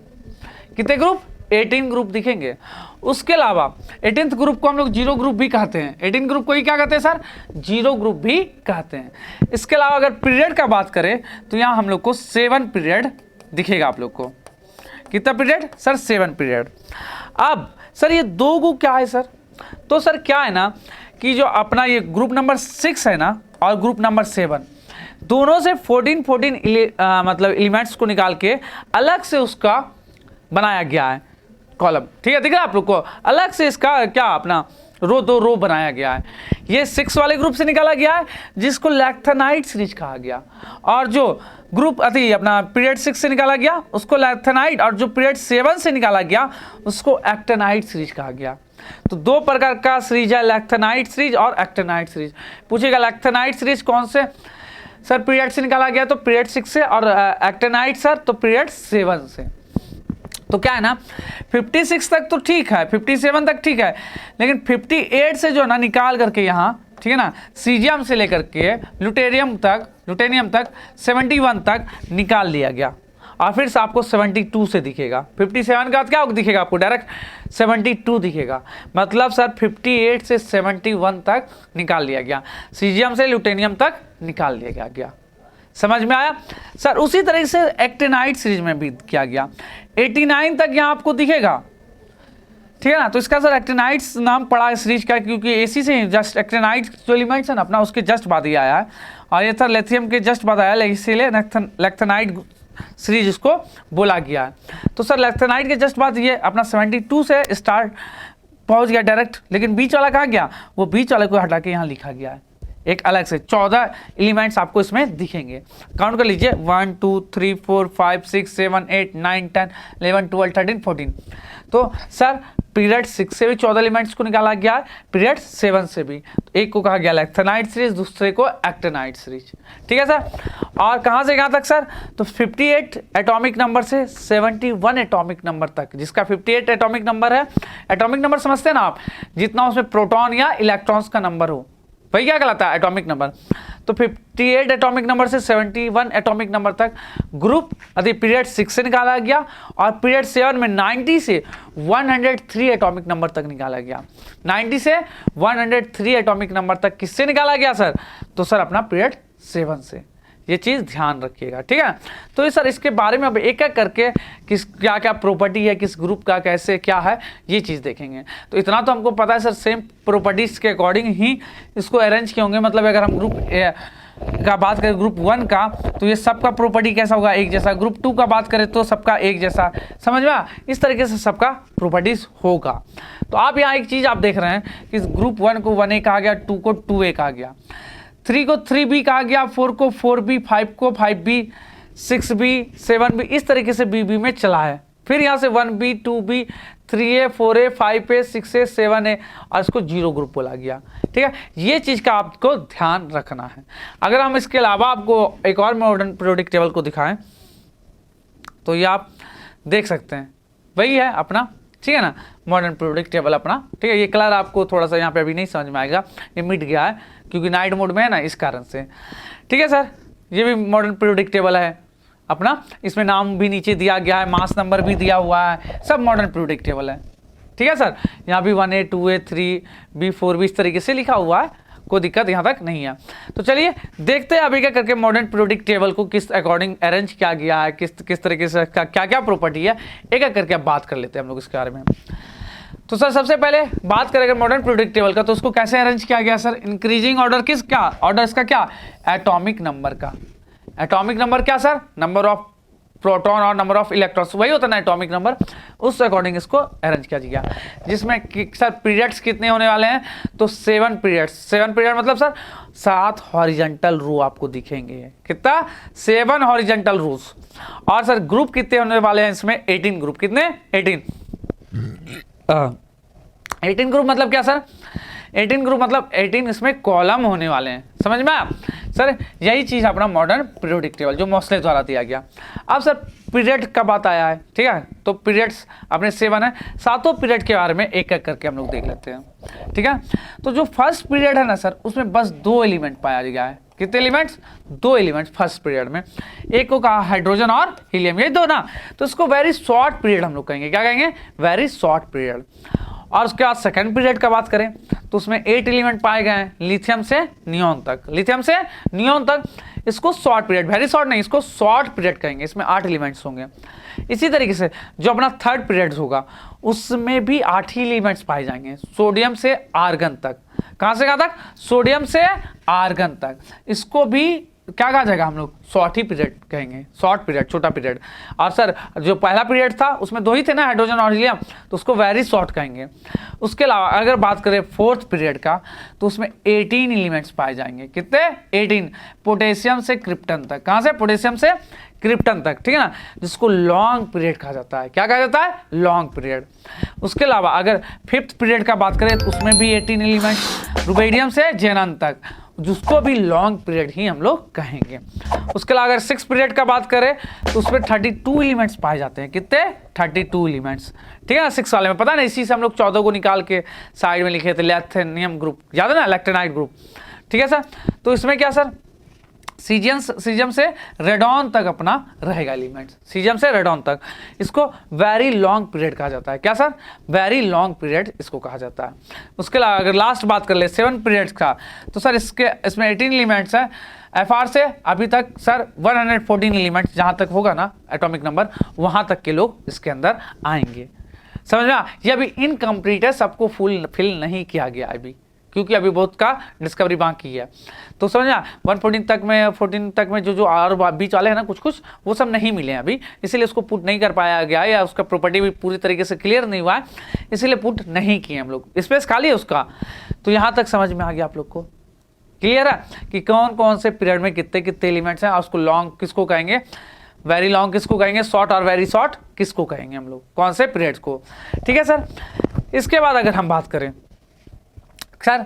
कितने ग्रुप? 18 ग्रुप दिखेंगे। उसके अलावा 18th ग्रुप को हम लोग जीरो ग्रुप भी कहते हैं। 18 ग्रुप को ही क्या कहते हैं सर? जीरो ग्रुप भी कहते हैं। इसके अलावा अगर पीरियड का बात करें तो यहाँ हम लोग को 7 पीरियड दिखेगा। आप लोग को कितना पीरियड सर? 7 पीरियड। अब सर ये 2 को क्या है सर? तो सर क्या है ना कि जो अपना ये ग्रुप नंबर 6 है ना और ग्रुप नंबर 7 दोनों से 14 मतलब एलिमेंट्स को निकाल के अलग से उसका बनाया गया है कॉलम। ठीक है, दिख रहा है आप लोग को? अलग से इसका क्या अपना रो, 2 रो बनाया गया है। ये 6 वाले ग्रुप से निकाला गया है जिसको लैक्थेनाइट सीरीज कहा गया, और जो ग्रुप अपना पीरियड 6 से निकाला गया उसको लैक्थेनाइट, और जो पीरियड 7 से निकाला गया उसको एक्टेनाइट सीरीज कहा गया। तो 2 प्रकार का सीरीज है, लैक्थेनाइट सीरीज और एक्टेनाइट सीरीज। पूछेगा लैक्थेनाइट सीरीज कौन से सर पीरियड से निकाला गया? तो पीरियड 6 से, और एक्टेनाइट सर तो पीरियड 7 से। तो क्या है ना 56 तक तो ठीक है, 57 तक ठीक है, लेकिन 58 से जो ना निकाल करके यहाँ, ठीक है ना, सीजियम से लेकर के ल्यूटेनियम तक 71 तक निकाल लिया गया, और फिर से आपको 72 से दिखेगा। 57 का क्या दिखेगा आपको? डायरेक्ट 72 दिखेगा। मतलब सर 58 से 71 तक निकाल लिया गया, सीजियम से ल्यूटेनियम तक निकाल लिया गया। समझ में आया सर? उसी तरीके से एक्टेनाइट सीरीज में भी किया गया। 89 तक यहाँ आपको दिखेगा, ठीक है ना। तो इसका सर एक्टेनाइट्स नाम पड़ा है सीरीज का, क्योंकि एसी से जस्ट एक्टेनाइट जो एलिमेंट्स है ना अपना उसके जस्ट बाद ही आया है, और ये सर लिथियम के जस्ट बाद आया है, इसीलिए लैक्थेनाइट सीरीज इसको बोला गया है। तो सर लैक्थेनाइट के जस्ट बाद ये अपना 72 से स्टार्ट पहुंच गया डायरेक्ट, लेकिन बीच वाला कहाँ गया? वो बीच वाले को हटा के यहाँ लिखा गया है एक अलग से। 14 एलिमेंट्स आपको इसमें दिखेंगे। काउंट कर लीजिए 1 2 3 4 5 6 7 8 9 10 11 12 13 14। तो सर पीरियड 6 से भी 14 एलिमेंट्स को निकाला गया है, पीरियड 7 से भी। तो एक को कहा गया लैक्थेनाइट सीरीज, दूसरे को एक्टेनाइट सीरीज। ठीक है सर। और कहाँ से कहाँ तक सर? तो 58 एटॉमिक नंबर से 71 एटॉमिक नंबर तक, जिसका 58 एटॉमिक नंबर है। एटॉमिक नंबर समझते हैं ना आप? जितना उसमें प्रोटॉन या इलेक्ट्रॉन्स का नंबर हो वही क्या कहलाता है? Atomic number. तो 58 एटॉमिक नंबर से 71 एटॉमिक नंबर तक ग्रुप पीरियड 6 से निकाला गया, और पीरियड 7 में 90 से 103 एटॉमिक नंबर तक निकाला गया। 90 से 103 एटॉमिक नंबर तक किससे निकाला गया सर? तो सर अपना पीरियड 7 से। ये चीज़ ध्यान रखिएगा, ठीक है। तो ये सर इसके बारे में अब एक एक करके किस क्या क्या प्रॉपर्टी है, किस ग्रुप का कैसे क्या है, ये चीज़ देखेंगे। तो इतना तो हमको पता है सर, सेम प्रॉपर्टीज़ के अकॉर्डिंग ही इसको अरेंज किए होंगे। मतलब अगर हम ग्रुप का बात करें ग्रुप 1 का, तो ये सबका प्रॉपर्टी कैसा होगा? एक जैसा। ग्रुप 2 का बात करें तो सबका एक जैसा। समझ में? इस तरीके से सबका प्रॉपर्टीज़ होगा। तो आप यहाँ एक चीज़ आप देख रहे हैं कि ग्रुप 1 को 1A कहा गया, 2 को 2A कहा गया, 3 को 3B कहा गया, 4 को 4B, 5 को 5B, 6B, 7B, इस तरीके से BB में चला है। फिर यहाँ से 1B, 2B, 3A, 4A, 5A, 6A, 7A, और इसको जीरो ग्रुप बोला गया। ठीक है, ये चीज़ का आपको ध्यान रखना है। अगर हम इसके अलावा आपको एक और मॉडर्न पीरियोडिक टेबल को दिखाएं तो ये आप देख सकते हैं, वही है अपना, ठीक है ना, मॉडर्न पीरियोडिक टेबल अपना। ठीक है, ये कलर आपको थोड़ा सा यहाँ पे अभी नहीं समझ में आएगा, ये मिट गया है क्योंकि नाइट मोड में है ना, इस कारण से। ठीक है सर, ये भी मॉडर्न पीरियोडिक टेबल है अपना, इसमें नाम भी नीचे दिया गया है, मास नंबर भी दिया हुआ है, सब मॉडर्न पीरियोडिक टेबल है। ठीक है सर, यहाँ भी 1A, 2A, 3B, 4B इस तरीके से लिखा हुआ है, कोई दिक्कत यहाँ तक नहीं है। तो चलिए देखते हैं अभी क्या करके मॉडर्न पीरियोडिक टेबल को किस अकॉर्डिंग अरेंज किया गया है, किस तरीके से क्या क्या प्रॉपर्टी है, एक एक करके अब बात कर लेते हैं हम लोग इसके बारे में। तो सर सबसे पहले बात करें अगर मॉडर्न पीरियोडिक टेबल का, तो उसको कैसे अरेंज किया गया सर? इंक्रीजिंग ऑर्डर किसका? ऑर्डर इसका क्या? एटॉमिक नंबर का। एटॉमिक नंबर क्या सर? नंबर ऑफ प्रोटॉन और नंबर ऑफ इलेक्ट्रॉन्स, वही होता है ना एटॉमिक नंबर, उस अकॉर्डिंग इसको अरेंज किया गया। जिसमें सर पीरियड्स कितने होने वाले हैं? तो 7 पीरियड्स। 7 पीरियड मतलब सर 7 हॉरिजॉन्टल रो आपको दिखेंगे। कितना? 7 हॉरिजॉन्टल रोज। और सर ग्रुप कितने होने वाले हैं इसमें? 18 ग्रुप। कितने? 18 ग्रुप मतलब क्या सर? 18 ग्रुप मतलब 18 इसमें कॉलम होने वाले हैं। समझ में आप? सर यही चीज़ अपना मॉडर्न पीरियोडिक टेबल जो मोस्ले द्वारा दिया गया। अब सर पीरियड का बात आया है, ठीक है, तो पीरियड्स अपने 7 है, सातों पीरियड के बारे में एक एक करके हम लोग देख लेते हैं, ठीक है। तो जो फर्स्ट पीरियड है ना सर, उसमें बस 2 एलिमेंट पाया गया है। कितने एलिमेंट्स? 2 एलिमेंट्स फर्स्ट पीरियड में। एक को कहा हाइड्रोजन और हीलियम, ये दो ना, तो इसको वेरी शॉर्ट पीरियड हम लोग कहेंगे। क्या कहेंगे? Very short period. और उसके बाद सेकंड पीरियड का बात करें तो उसमें 8 एलिमेंट पाए गए हैं, लिथियम से नियोन तक, लिथियम से नियोन तक। इसको शॉर्ट पीरियड, वेरी शॉर्ट नहीं, इसको शॉर्ट पीरियड कहेंगे। इसमें 8 एलिमेंट्स होंगे। इसी तरीके से जो अपना थर्ड पीरियड होगा उसमें भी 8 ही एलिमेंट्स पाए जाएंगे, सोडियम से आर्गन तक। कहाँ से कहाँ तक? सोडियम से आर्गन तक। इसको भी क्या कहा जाएगा? हम लोग शॉर्ट ही पीरियड कहेंगे, शॉर्ट पीरियड, छोटा पीरियड। और सर जो पहला पीरियड था उसमें 2 ही थे ना, हाइड्रोजन और हीलियम, तो उसको वेरी शॉर्ट कहेंगे। उसके अलावा अगर बात करें फोर्थ पीरियड का तो उसमें 18 एलिमेंट्स पाए जाएंगे। कितने? 18। पोटेशियम से क्रिप्टन तक। कहाँ से? पोटेशियम से क्रिप्टन तक, ठीक है ना, जिसको लॉन्ग पीरियड कहा जाता है। क्या कहा जाता है? Long period. उसके अलावा अगर फिफ्थ पीरियड का बात करें तो उसमें भी 18 एलिमेंट्स, रुबेडियम से जेनन तक, जिसको भी लॉन्ग पीरियड ही हम लोग कहेंगे। उसके अलावा अगर सिक्स पीरियड का बात करें तो उसमें 32 एलिमेंट्स पाए जाते हैं। कितने? 32 एलिमेंट्स, ठीक है ना। 6 वाले में पता ना, इसी से हम लोग 14 को निकाल के साइड में लिखे थे, लैथेनियम ग्रुप, याद है ना, लैक्टेनाइट ग्रुप, ठीक है सर। तो इसमें क्या सर, सीजियम से रेडॉन तक अपना रहेगा एलिमेंट, सीजियम से रेडॉन तक। इसको वेरी लॉन्ग पीरियड कहा जाता है। क्या सर? वेरी लॉन्ग पीरियड इसको कहा जाता है। उसके अलावा अगर लास्ट बात कर ले 7 पीरियड्स का तो सर इसमें 18 एलिमेंट्स है। एफआर से अभी तक सर 114 एलिमेंट्स जहाँ तक होगा ना एटॉमिक नंबर, वहाँ तक के लोग इसके अंदर आएंगे। समझ में? ये अभी इनकम्प्लीट है, सबको फुल फिल नहीं किया गया अभी, क्योंकि अभी बहुत का डिस्कवरी बाकी है। तो समझना 114 तक में, 14 तक में जो और बीच वाले हैं ना कुछ वो सब नहीं मिले हैं अभी, इसीलिए उसको पुट नहीं कर पाया गया, या उसका प्रॉपर्टी भी पूरी तरीके से क्लियर नहीं हुआ है, इसीलिए पुट नहीं किए हम लोग। स्पेस खाली है उसका। तो यहाँ तक समझ में आ गया आप लोग को? क्लियर है कि कौन कौन से पीरियड में कितने कितने एलिमेंट्स हैं, और उसको लॉन्ग किसको कहेंगे, वेरी लॉन्ग किसको कहेंगे, शॉर्ट और वेरी शॉर्ट किसको कहेंगे हम लोग, कौन से पीरियड्स को, ठीक है सर। इसके बाद अगर हम बात करें सर,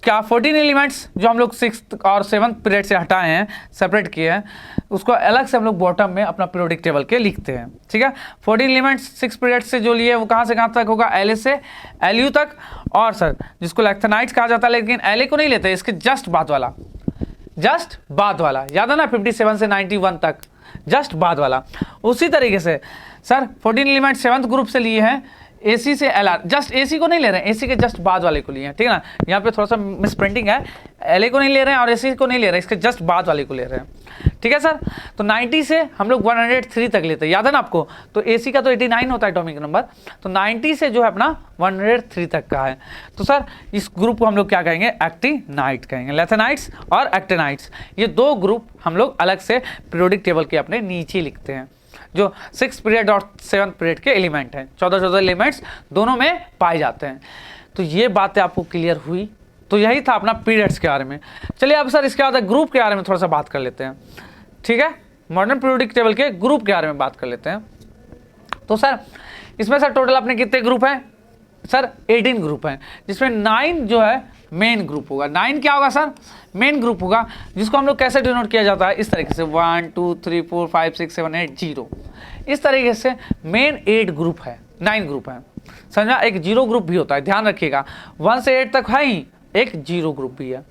क्या 14 एलिमेंट्स जो हम लोग 6th और 7th पीरियड से हटाए हैं, सेपरेट किए हैं, उसको अलग से हम लोग बॉटम में अपना पीरियोडिक टेबल के लिखते हैं, ठीक है। 14 एलिमेंट्स 6 पीरियड से जो लिए वो कहाँ से कहाँ तक होगा? La से Lu तक। और सर जिसको लैक्थेनाइट्स कहा जाता है, लेकिन La को नहीं लेते, इसके जस्ट बाद वाला, जस्ट बाद वाला, याद है ना, 57 से 91 तक, जस्ट बाद वाला। उसी तरीके से सर 14 एलिमेंट 7th ग्रुप से लिए हैं, AC से LR, जस्ट AC को नहीं ले रहे हैं, AC के जस्ट बाद वाले को लिए हैं, ठीक है ना। यहाँ पे थोड़ा सा मिस प्रिंटिंग है, LA को नहीं ले रहे हैं और AC को नहीं ले रहे हैं, इसके जस्ट बाद वाले को ले रहे हैं, ठीक है सर। तो 90 से हम लोग 103 तक लेते हैं, याद है ना आपको। तो AC का तो 89 होता है एटॉमिक नंबर, तो 90 से जो है अपना 103 तक का है। तो सर इस ग्रुप को हम लोग क्या कहेंगे? एक्टिनाइट कहेंगे, लैथेनाइट्स और एक्टिनाइट्स, ये 2 ग्रुप हम लोग अलग से पीरियोडिक टेबल के अपने नीचे लिखते हैं, जो 6th पीरियड और 7th पीरियड के एलिमेंट हैं। 14 एलिमेंट्स दोनों में पाए जाते हैं। तो ये बातें आपको क्लियर हुई। तो यही था अपना पीरियड्स के बारे में। चलिए अब सर इसके बाद ग्रुप के बारे में थोड़ा सा बात कर लेते हैं, ठीक है। मॉडर्न पीरियोडिक टेबल के ग्रुप के बारे में बात कर लेते हैं। तो सर इसमें सर टोटल अपने कितने ग्रुप हैं? सर 18 ग्रुप हैं, जिसमें 9 जो है मेन ग्रुप होगा। 9 क्या होगा सर? मेन ग्रुप होगा, जिसको हम लोग कैसे डिनोट किया जाता है? इस तरीके से 1 2 3 4 5 6 7 8 0, इस तरीके से मेन 8 ग्रुप है, 9 ग्रुप है, समझा। एक 0 ग्रुप भी होता है, ध्यान रखिएगा, 1 से 8 तक है ही, एक 0 ग्रुप भी है,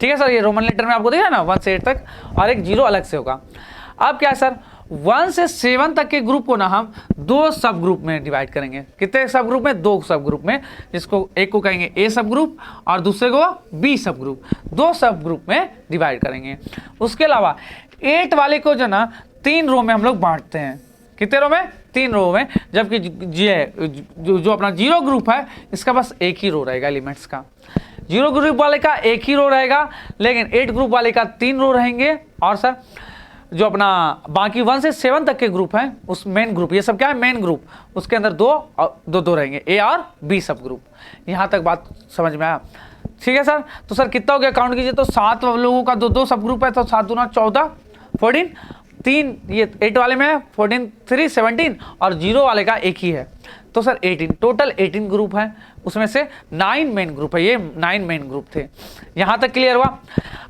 ठीक है सर। ये रोमन लेटर में आपको देखा ना, 1 से 8 तक, और एक 0 अलग से होगा। अब क्या है सर, 1 से 7 तक के ग्रुप को ना हम 2 सब ग्रुप में डिवाइड करेंगे। कितने सब ग्रुप में? 2 सब ग्रुप में, जिसको एक को कहेंगे A सब ग्रुप और दूसरे को B सब ग्रुप, 2 सब ग्रुप में डिवाइड करेंगे। उसके अलावा 8 वाले को जो ना 3 रो में हम लोग बांटते हैं। कितने रो में? 3 रो में। जबकि जो अपना 0 ग्रुप है इसका बस एक ही रो रहेगा एलिमेंट्स का, 0 ग्रुप वाले का एक ही रो रहेगा, लेकिन 8 ग्रुप वाले का 3 रो रहेंगे। और सर जो अपना बाकी 1 से 7 तक के ग्रुप हैं, उस मेन ग्रुप, ये सब क्या है? मेन ग्रुप, उसके अंदर 2 रहेंगे, A और B सब ग्रुप। यहाँ तक बात समझ में आया? ठीक है सर। तो सर कितना हो गया? काउंट कीजिए। तो 7 लोगों का 2 सब ग्रुप है, तो 7 दूना 14, 14, 3 ये 8 वाले में है, 14 3 17, और 0 वाले का एक ही है, तो सर 18, टोटल 18 ग्रुप है। उसमें से 9 मेन ग्रुप है, ये 9 मेन ग्रुप थे। यहाँ तक क्लियर हुआ?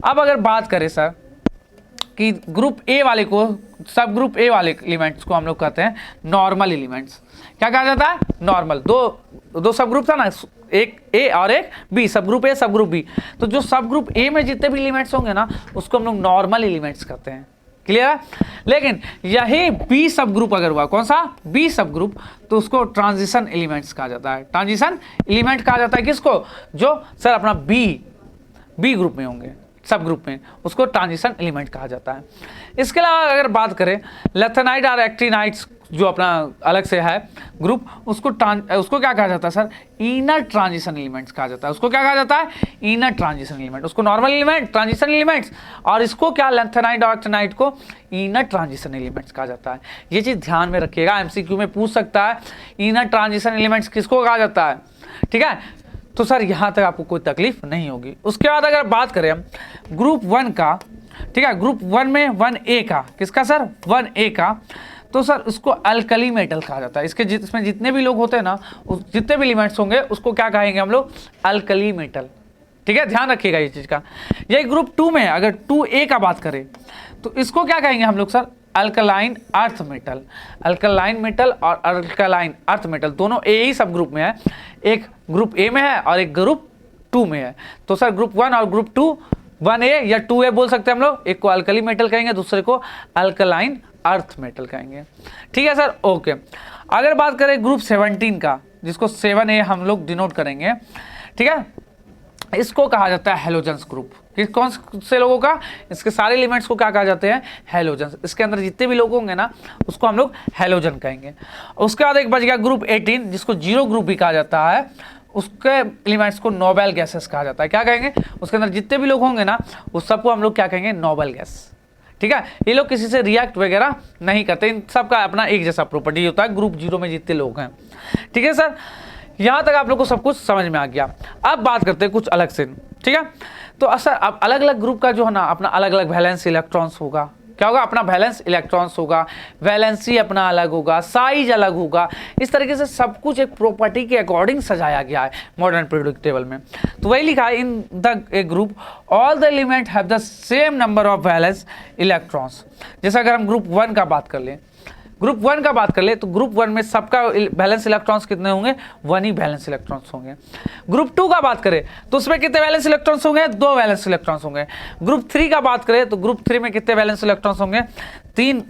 अब अगर बात करें सर कि ग्रुप ए वाले को, सब ग्रुप ए वाले एलिमेंट्स को हम लोग कहते हैं नॉर्मल एलिमेंट्स। क्या कहा जाता है? नॉर्मल। दो सब ग्रुप था ना, एक ए और एक बी, सब ग्रुप ए सब ग्रुप बी। तो जो सब ग्रुप ए में जितने भी एलिमेंट्स होंगे ना उसको हम लोग नॉर्मल एलिमेंट्स कहते हैं। क्लियर है? लेकिन यही बी सब ग्रुप अगर हुआ, कौन सा? बी सब ग्रुप, तो उसको ट्रांजिशन एलिमेंट्स कहा जाता है। ट्रांजिशन एलिमेंट कहा जाता है किसको? जो सर अपना बी ग्रुप में होंगे, सब ग्रुप में, उसको ट्रांजिशन एलिमेंट कहा जाता है। इसके अलावा अगर बात करें लैथेनाइट और एक्टिनाइट्स जो अपना अलग से है ग्रुप, उसको क्या कहा जाता है सर? इनर ट्रांजिशन एलिमेंट्स कहा जाता है। उसको क्या कहा जाता है? Inner transition element. उसको नॉर्मल एलिमेंट, ट्रांजिशन एलिमेंट्स, और इसको क्या, लैथेनाइट और एक्टिनाइट को इनर ट्रांजिशन एलिमेंट्स कहा जाता है। ये चीज़ ध्यान में रखिएगा, एमसीक्यू में पूछ सकता है इनर ट्रांजिशन एलिमेंट्स किसको कहा जाता है। ठीक है, तो सर यहाँ तक आपको कोई तकलीफ नहीं होगी। उसके बाद अगर बात करें हम ग्रुप 1 का, ठीक है, ग्रुप 1 में 1A का, किसका सर? 1A का, तो सर उसको अल्कली मेटल कहा जाता है। इसमें जितने भी लोग होते हैं ना, जितने भी एलिमेंट्स होंगे उसको क्या कहेंगे हम लोग? Alkali metal. ठीक है, ध्यान रखिएगा ये चीज़ का। ये ग्रुप 2 में अगर 2A का बात करें तो इसको क्या कहेंगे हम लोग sir? Alkaline earth metal. Alkaline metal और अल्कलाइन अर्थ मेटल दोनों ए ही सब ग्रुप में है, एक ग्रुप ए में है और एक ग्रुप 2 में है। तो सर ग्रुप 1 और ग्रुप 2, 1A या 2A बोल सकते हैं हम लोग। एक को अल्कली मेटल कहेंगे, दूसरे को अल्कलाइन अर्थ मेटल कहेंगे। ठीक है सर, ओके। अगर बात करें ग्रुप 17 का, जिसको 7A हम लोग डिनोट करेंगे, ठीक है, इसको कहा जाता है हेलोजेंस ग्रुप। कौन से लोगों का? इसके सारे एलिमेंट्स को क्या कहा जाते हैं? हेलोजेंस। इसके अंदर जितने भी लोग होंगे ना उसको हम लोग हेलोजन कहेंगे। उसके बाद एक बच गया ग्रुप 18, जिसको जीरो ग्रुप भी कहा जाता है। उसके एलिमेंट्स को नोबल गैसेस कहा जाता है। क्या कहेंगे? उसके अंदर जितने भी लोग होंगे ना उस सबको हम लोग क्या कहेंगे? Noble gas. ठीक है, ये लोग किसी से रिएक्ट वगैरह नहीं करते, इन सबका अपना एक जैसा प्रॉपर्टी होता है ग्रुप 0 में जितने लोग हैं। ठीक है सर, यहाँ तक आप लोग को सब कुछ समझ में आ गया। अब बात करते हैं कुछ अलग से। ठीक है, तो सर अब अलग अलग ग्रुप का जो है ना अपना अलग अलग वैलेंस इलेक्ट्रॉन्स होगा। क्या होगा? अपना वैलेंस इलेक्ट्रॉन्स होगा, वैलेंसी अपना अलग होगा, साइज अलग होगा। इस तरीके से सब कुछ एक प्रॉपर्टी के अकॉर्डिंग सजाया गया है मॉडर्न पीरियोडिक टेबल में। तो वही लिखा है in the A group all the element have the same number of valence electrons. जैसे अगर हम ग्रुप 1 का बात कर लें, ग्रुप 1 का बात कर ले तो ग्रुप 1 में सबका वैलेंस इलेक्ट्रॉन्स कितने होंगे? 1 ही वैलेंस इलेक्ट्रॉन्स होंगे। ग्रुप 2 का बात करें तो उसमें कितने वैलेंस इलेक्ट्रॉन्स होंगे? 2 वैलेंस इलेक्ट्रॉन्स होंगे। ग्रुप 3 का बात करें तो ग्रुप 3 में कितने वैलेंस इलेक्ट्रॉन्स होंगे? 3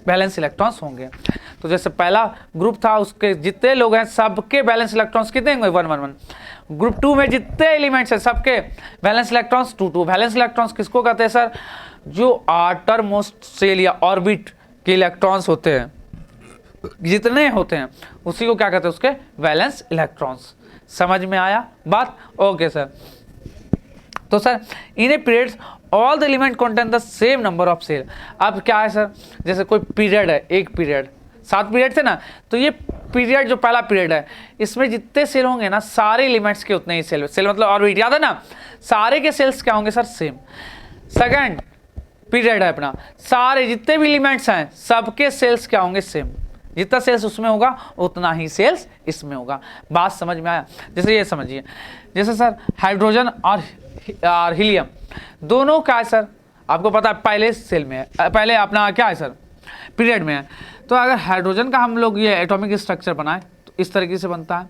वैलेंस इलेक्ट्रॉन्स होंगे। तो जैसे पहला ग्रुप था उसके जितने लोग हैं सबके वैलेंस इलेक्ट्रॉन्स कितने होंगे? 1 1 1। ग्रुप 2 में जितने एलिमेंट्स हैं सबके वैलेंस इलेक्ट्रॉन्स 2 2। वैलेंस इलेक्ट्रॉन्स किसको कहते हैं सर? जो आउटर मोस्ट शेल या ऑर्बिट के इलेक्ट्रॉन्स होते हैं, जितने होते हैं उसी को क्या कहते हैं? उसके वैलेंस इलेक्ट्रॉन्स। समझ में आया बात? Okay sir. तो sir in a periods all the element contain the same number of shell. अब क्या है सर, जैसे कोई पीरियड है, एक पीरियड 7 पीरियड थे ना, तो ये पीरियड जो पहला पीरियड है इसमें जितने सेल होंगे ना सारे एलिमेंट्स के उतने ही सेल मतलब ऑर्बिट, याद है ना? सारे के सेल्स क्या होंगे सर? सेम। सेकंड पीरियड है अपना, सारे जितने भी एलिमेंट्स हैं सबके सेल्स क्या होंगे? सेम। जितना सेल्स उसमें होगा उतना ही सेल्स इसमें होगा। बात समझ में आया? जैसे ये समझिए, जैसे सर हाइड्रोजन और हीलियम दोनों क्या है सर? आपको पता है पहले सेल में है, पहले अपना क्या है सर? पीरियड में है। तो अगर हाइड्रोजन का हम लोग ये एटॉमिक स्ट्रक्चर बनाए तो इस तरीके से बनता है,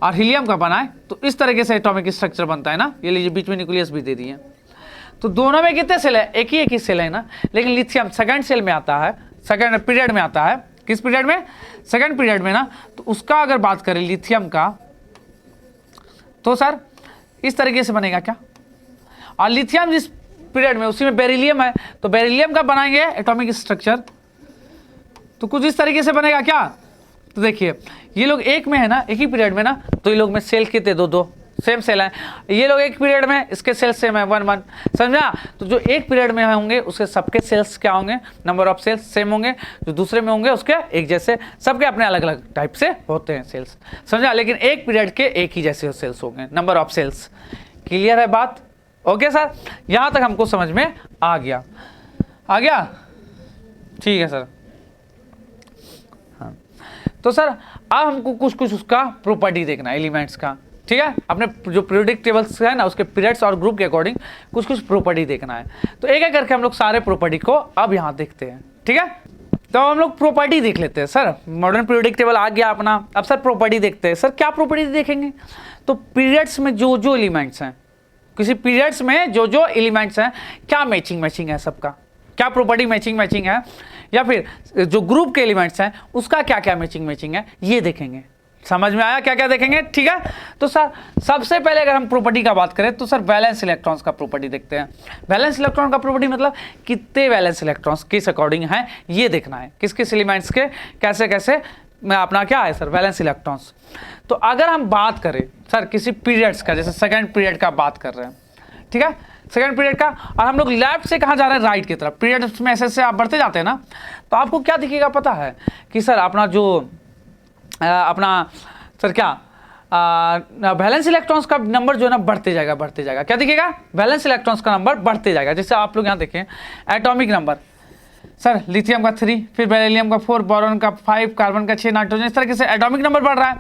और हीलियम का बनाए तो इस तरीके से एटॉमिक स्ट्रक्चर बनता है ना। ये लीजिए बीच में न्यूक्लियस भी दे दिए। तो दोनों में कितने सेल है? एक ही सेल है ना। लेकिन लिथियम सेकंड सेल में आता है, सेकंड पीरियड में आता है। किस पीरियड में? सेकंड पीरियड में ना। तो उसका अगर बात करें लिथियम का तो सर इस तरीके से बनेगा क्या? और लिथियम जिस पीरियड में उसी में बेरिलियम है, तो बेरिलियम का बनाएंगे एटॉमिक स्ट्रक्चर तो कुछ इस तरीके से बनेगा क्या? तो देखिए ये लोग एक में है ना, एक ही पीरियड में ना, तो ये लोग में सेल कितने? 2 2 सेम सेल है। ये लोग एक पीरियड में, इसके सेल्स सेम है 1 1। समझा? तो जो एक पीरियड में होंगे उसके सबके सेल्स क्या होंगे? नंबर ऑफ सेल्स सेम होंगे। जो दूसरे में होंगे उसके एक जैसे, सबके अपने अलग अलग टाइप से होते हैं सेल्स। समझा? लेकिन एक पीरियड के एक ही जैसे सेल्स होंगे, नंबर ऑफ सेल्स। क्लियर है बात? ओके सर, यहाँ तक हमको समझ में आ गया? आ गया? ठीक है सर। हाँ, तो सर अब हमको कुछ उसका प्रॉपर्टी देखना है एलिमेंट्स का। ठीक है, अपने जो पीरियोडिक टेबल्स है ना उसके पीरियड्स और ग्रुप के अकॉर्डिंग कुछ कुछ प्रॉपर्टी देखना है। तो एक एक करके हम लोग सारे प्रॉपर्टी को अब यहाँ देखते हैं। ठीक है, तो हम लोग प्रॉपर्टी देख लेते हैं। सर मॉडर्न पीरियोडिक टेबल आ गया अपना, अब सर प्रॉपर्टी देखते हैं। सर क्या प्रॉपर्टी देखेंगे? तो पीरियड्स में जो जो एलिमेंट्स हैं, किसी पीरियड्स में जो जो एलिमेंट्स हैं, क्या मैचिंग है सबका, क्या प्रॉपर्टी मैचिंग है, या फिर जो ग्रुप के एलिमेंट्स हैं उसका क्या क्या मैचिंग है, ये देखेंगे। समझ में आया क्या क्या देखेंगे? ठीक है, तो सर सबसे पहले अगर हम प्रॉपर्टी का बात करें तो सर वैलेंस इलेक्ट्रॉन्स का प्रॉपर्टी देखते हैं। वैलेंस इलेक्ट्रॉन का प्रॉपर्टी मतलब कितने वैलेंस इलेक्ट्रॉन्स किस अकॉर्डिंग हैं ये देखना है, किस किस एलिमेंट्स के कैसे कैसे में अपना क्या है सर वैलेंस इलेक्ट्रॉन्स। तो अगर हम बात करें सर किसी पीरियड्स का, जैसे सेकेंड पीरियड का बात कर रहे हैं, ठीक है, सेकेंड पीरियड का, और हम लोग लेफ्ट से कहाँ जा रहे हैं? राइट की तरफ। पीरियड्स में ऐसे आप बढ़ते जाते हैं ना, तो आपको क्या दिखेगा पता है कि सर अपना जो अपना सर क्या वैलेंस इलेक्ट्रॉन्स का नंबर जो है ना बढ़ते जाएगा। क्या दिखेगा? वैलेंस इलेक्ट्रॉन्स का नंबर बढ़ते जाएगा। जैसे आप लोग यहाँ देखें एटॉमिक नंबर, सर लिथियम का 3, फिर बेरिलियम का 4, बोरॉन का 5, कार्बन का 6, नाइट्रोजन, इस तरीके से एटॉमिक नंबर बढ़ रहा है।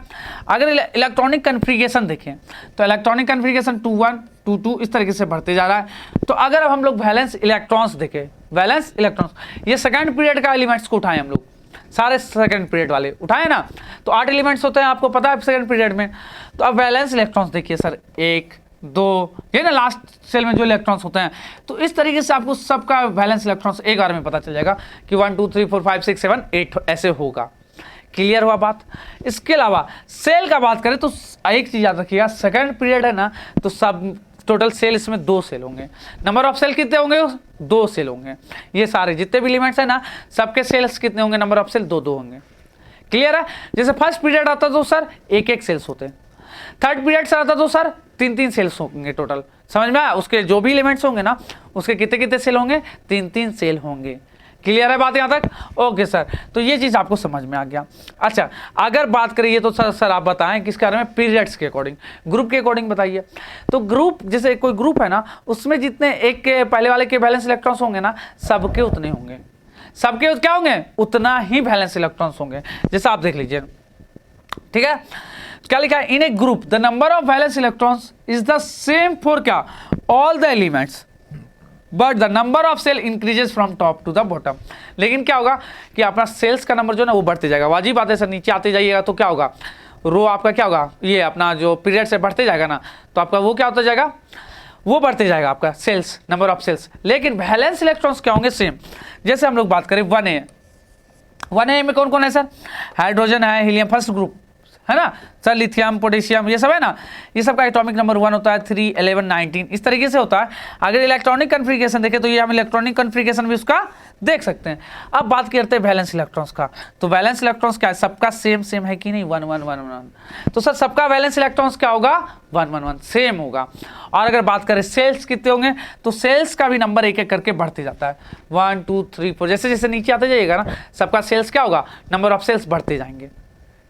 अगर इलेक्ट्रॉनिक कन्फिगरेशन देखें तो इलेक्ट्रॉनिक कन्फिगरेशन 2 1 2 2 इस तरीके से बढ़ते जा रहा है। तो अगर अब हम लोग वैलेंस इलेक्ट्रॉन्स देखें, वैलेंस इलेक्ट्रॉन्स, ये सेकेंड पीरियड का एलिमेंट्स को उठाएं हम लोग, सारे सेकंड पीरियड वाले उठाए ना, तो 8 एलिमेंट्स होते हैं, आपको पता है सेकंड पीरियड में। तो अब वैलेंस इलेक्ट्रॉन्स देखिए सर 1 2, ये ना लास्ट सेल में जो इलेक्ट्रॉन्स होते हैं, तो इस तरीके से आपको सबका वैलेंस इलेक्ट्रॉन्स एक बार में पता चल जाएगा कि 1 2 3 4 5 6 7 8 ऐसे होगा। क्लियर हुआ बात? इसके अलावा सेल का बात करें तो एक चीज याद रखिएगा, सेकंड पीरियड है ना, तो सब टोटल सेल इसमें 2 सेल होंगे। नंबर ऑफ सेल कितने होंगे? 2 सेल होंगे। ये सारे जितने भी एलिमेंट्स हैं ना, सबके सेल्स कितने होंगे? नंबर ऑफ सेल 2 2 होंगे। क्लियर है? जैसे फर्स्ट पीरियड आता तो सर 1 1 सेल्स होते हैं, थर्ड पीरियड से आता तो सर 3 3 सेल्स होंगे टोटल। समझ में आया? उसके जो भी एलिमेंट्स होंगे ना, उसके कितने कितने सेल होंगे? 3 3 सेल होंगे। क्लियर है बात यहाँ तक? ओके सर, तो ये चीज़ आपको समझ में आ गया। अच्छा, अगर बात करिए तो सर आप बताएं किसके बारे में? पीरियड्स के अकॉर्डिंग, ग्रुप के अकॉर्डिंग बताइए। तो ग्रुप, जैसे कोई ग्रुप है ना, उसमें जितने एक के पहले वाले के वैलेंस इलेक्ट्रॉन्स होंगे ना, सबके उतने होंगे, सबके क्या होंगे? उतना ही वैलेंस इलेक्ट्रॉन्स होंगे। जैसे आप देख लीजिए, ठीक है, क्या लिखा है? In a group the number of valence electrons is the same for क्या? All the elements, but the number of shell increases from top to the bottom. लेकिन क्या होगा कि अपना सेल्स का नंबर जो है ना वो बढ़ते जाएगा। वाजिब बात है सर, नीचे आते जाइएगा तो क्या होगा? रो आपका क्या होगा? ये अपना जो पीरियड से बढ़ते जाएगा ना, तो आपका वो क्या होता जाएगा? वो बढ़ते जाएगा आपका सेल्स, नंबर ऑफ सेल्स। लेकिन वैलेंस इलेक्ट्रॉन्स क्या होंगे? सेम। जैसे हम लोग बात करें 1A में कौन कौन है सर? हाइड्रोजन है, हीलियम फर्स्ट ग्रुप है ना सर, लिथियम पोटेशियम ये सब है ना, ये सब का एटॉमिक नंबर 1 होता है, 3 11 19 इस तरीके से होता है। अगर इलेक्ट्रॉनिक कन्फिगरेशन देखें तो ये हम इलेक्ट्रॉनिक कन्फिगरेशन भी उसका देख सकते हैं। अब बात करते हैं वैलेंस इलेक्ट्रॉन्स का। तो वैलेंस इलेक्ट्रॉन्स क्या है? सबका सेम है कि नहीं? 1 1 1 1। तो सर सबका वैलेंस इलेक्ट्रॉन्स क्या होगा? 1 1 1 सेम होगा। और अगर बात करें सेल्स कितने होंगे, तो सेल्स का भी नंबर एक एक करके बढ़ते जाता है, 1 2 3 4, जैसे जैसे नीचे आते जाइएगा ना, सबका सेल्स क्या होगा? नंबर ऑफ सेल्स बढ़ते जाएंगे।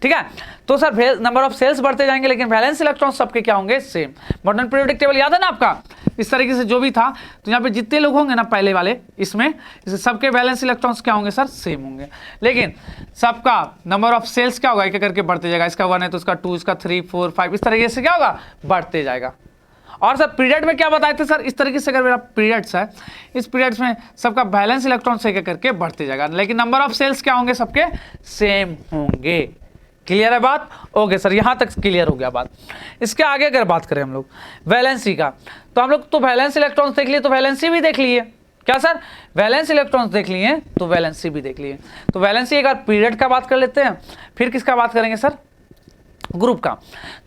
ठीक है, तो सर नंबर ऑफ सेल्स बढ़ते जाएंगे, लेकिन वैलेंस इलेक्ट्रॉन्स सबके क्या होंगे? सेम। मॉडर्न पीरियोडिक टेबल याद है ना आपका? इस तरीके से जो भी था, तो यहाँ पे जितने लोग होंगे ना पहले वाले, इसमें सबके वैलेंस इलेक्ट्रॉन्स क्या होंगे सर? सेम होंगे। लेकिन सबका नंबर ऑफ सेल्स क्या होगा? एक एक करके बढ़ते जाएगा। इसका 1 है तो इसका 2, इसका 3 4 5 इस तरीके से क्या होगा? बढ़ते जाएगा। और सर पीरियड में क्या बताए थे सर? इस तरीके से अगर मेरा पीरियड्स है, इस पीरियड्स में सबका वैलेंस इलेक्ट्रॉन्स एक एक करके बढ़ते जाएगा, लेकिन नंबर ऑफ सेल्स क्या होंगे? सबके सेम होंगे। क्लियर है बात? ओके सर, यहाँ तक क्लियर हो गया बात। इसके आगे अगर बात करें हम लोग वैलेंसी का, तो हम लोग तो वैलेंस इलेक्ट्रॉन्स देख लिए, तो वैलेंसी भी देख लिए। क्या सर? वैलेंस इलेक्ट्रॉन्स देख लिए तो वैलेंसी भी देख लिए। तो वैलेंसी एक बार पीरियड का बात कर लेते हैं, फिर किसका बात करेंगे सर? ग्रुप का।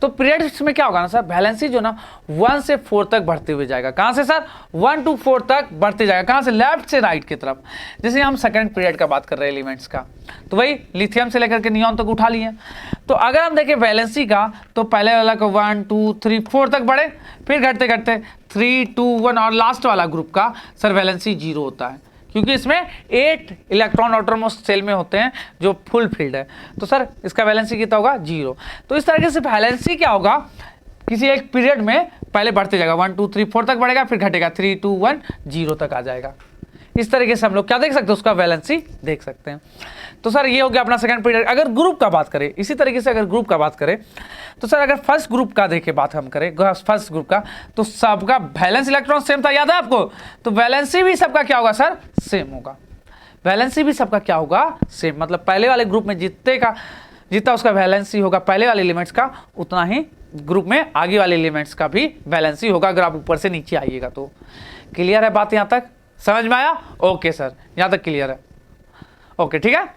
तो पीरियड्स में क्या होगा ना सर? वैलेंसी जो ना 1 से 4 तक बढ़ते हुए जाएगा। कहाँ से सर? 1 to 4 तक बढ़ते जाएगा। कहाँ से? लेफ्ट से राइट की तरफ। जैसे हम सेकंड पीरियड का बात कर रहे हैं एलिमेंट्स का, तो वही लिथियम से लेकर के नियॉन तक उठा लिए। तो अगर हम देखें वैलेंसी का, तो पहले वाला का 1 2 3 4 तक बढ़े, फिर घटते घटते 3 2 1, और लास्ट वाला ग्रुप का सर वैलेंसी 0 होता है, क्योंकि इसमें 8 इलेक्ट्रॉन आउटरमोस्ट सेल में होते हैं जो फुल फील्ड है। तो सर इसका वैलेंसी कितना होगा? 0। तो इस तरीके से वैलेंसी क्या होगा? किसी एक पीरियड में पहले बढ़ते जाएगा, 1 2 3 4 तक बढ़ेगा, फिर घटेगा 3 2 1 0 तक आ जाएगा। इस तरीके से हम लोग क्या देख सकते हैं, उसका वैलेंसी देख सकते हैं। तो सर ये हो गया अपना सेकंड पीरियड। अगर ग्रुप का बात करें, इसी तरीके से अगर ग्रुप का बात करें तो सर अगर फर्स्ट ग्रुप का देखे बात हम करें, फर्स्ट ग्रुप का, तो सबका वैलेंस इलेक्ट्रॉन सेम था, याद है आपको? तो वैलेंसी भी सबका क्या होगा सर, सेम होगा। वैलेंसी भी सबका क्या होगा, सेम। मतलब पहले वाले ग्रुप में जितना उसका वैलेंसी होगा पहले वाले एलिमेंट्स का, उतना ही ग्रुप में आगे वाले एलिमेंट्स का भी वैलेंसी होगा, अगर आप ऊपर से नीचे आइएगा तो। क्लियर है बात यहाँ तक, समझ में आया? ओके सर, यहाँ तक क्लियर है। ओके ठीक है,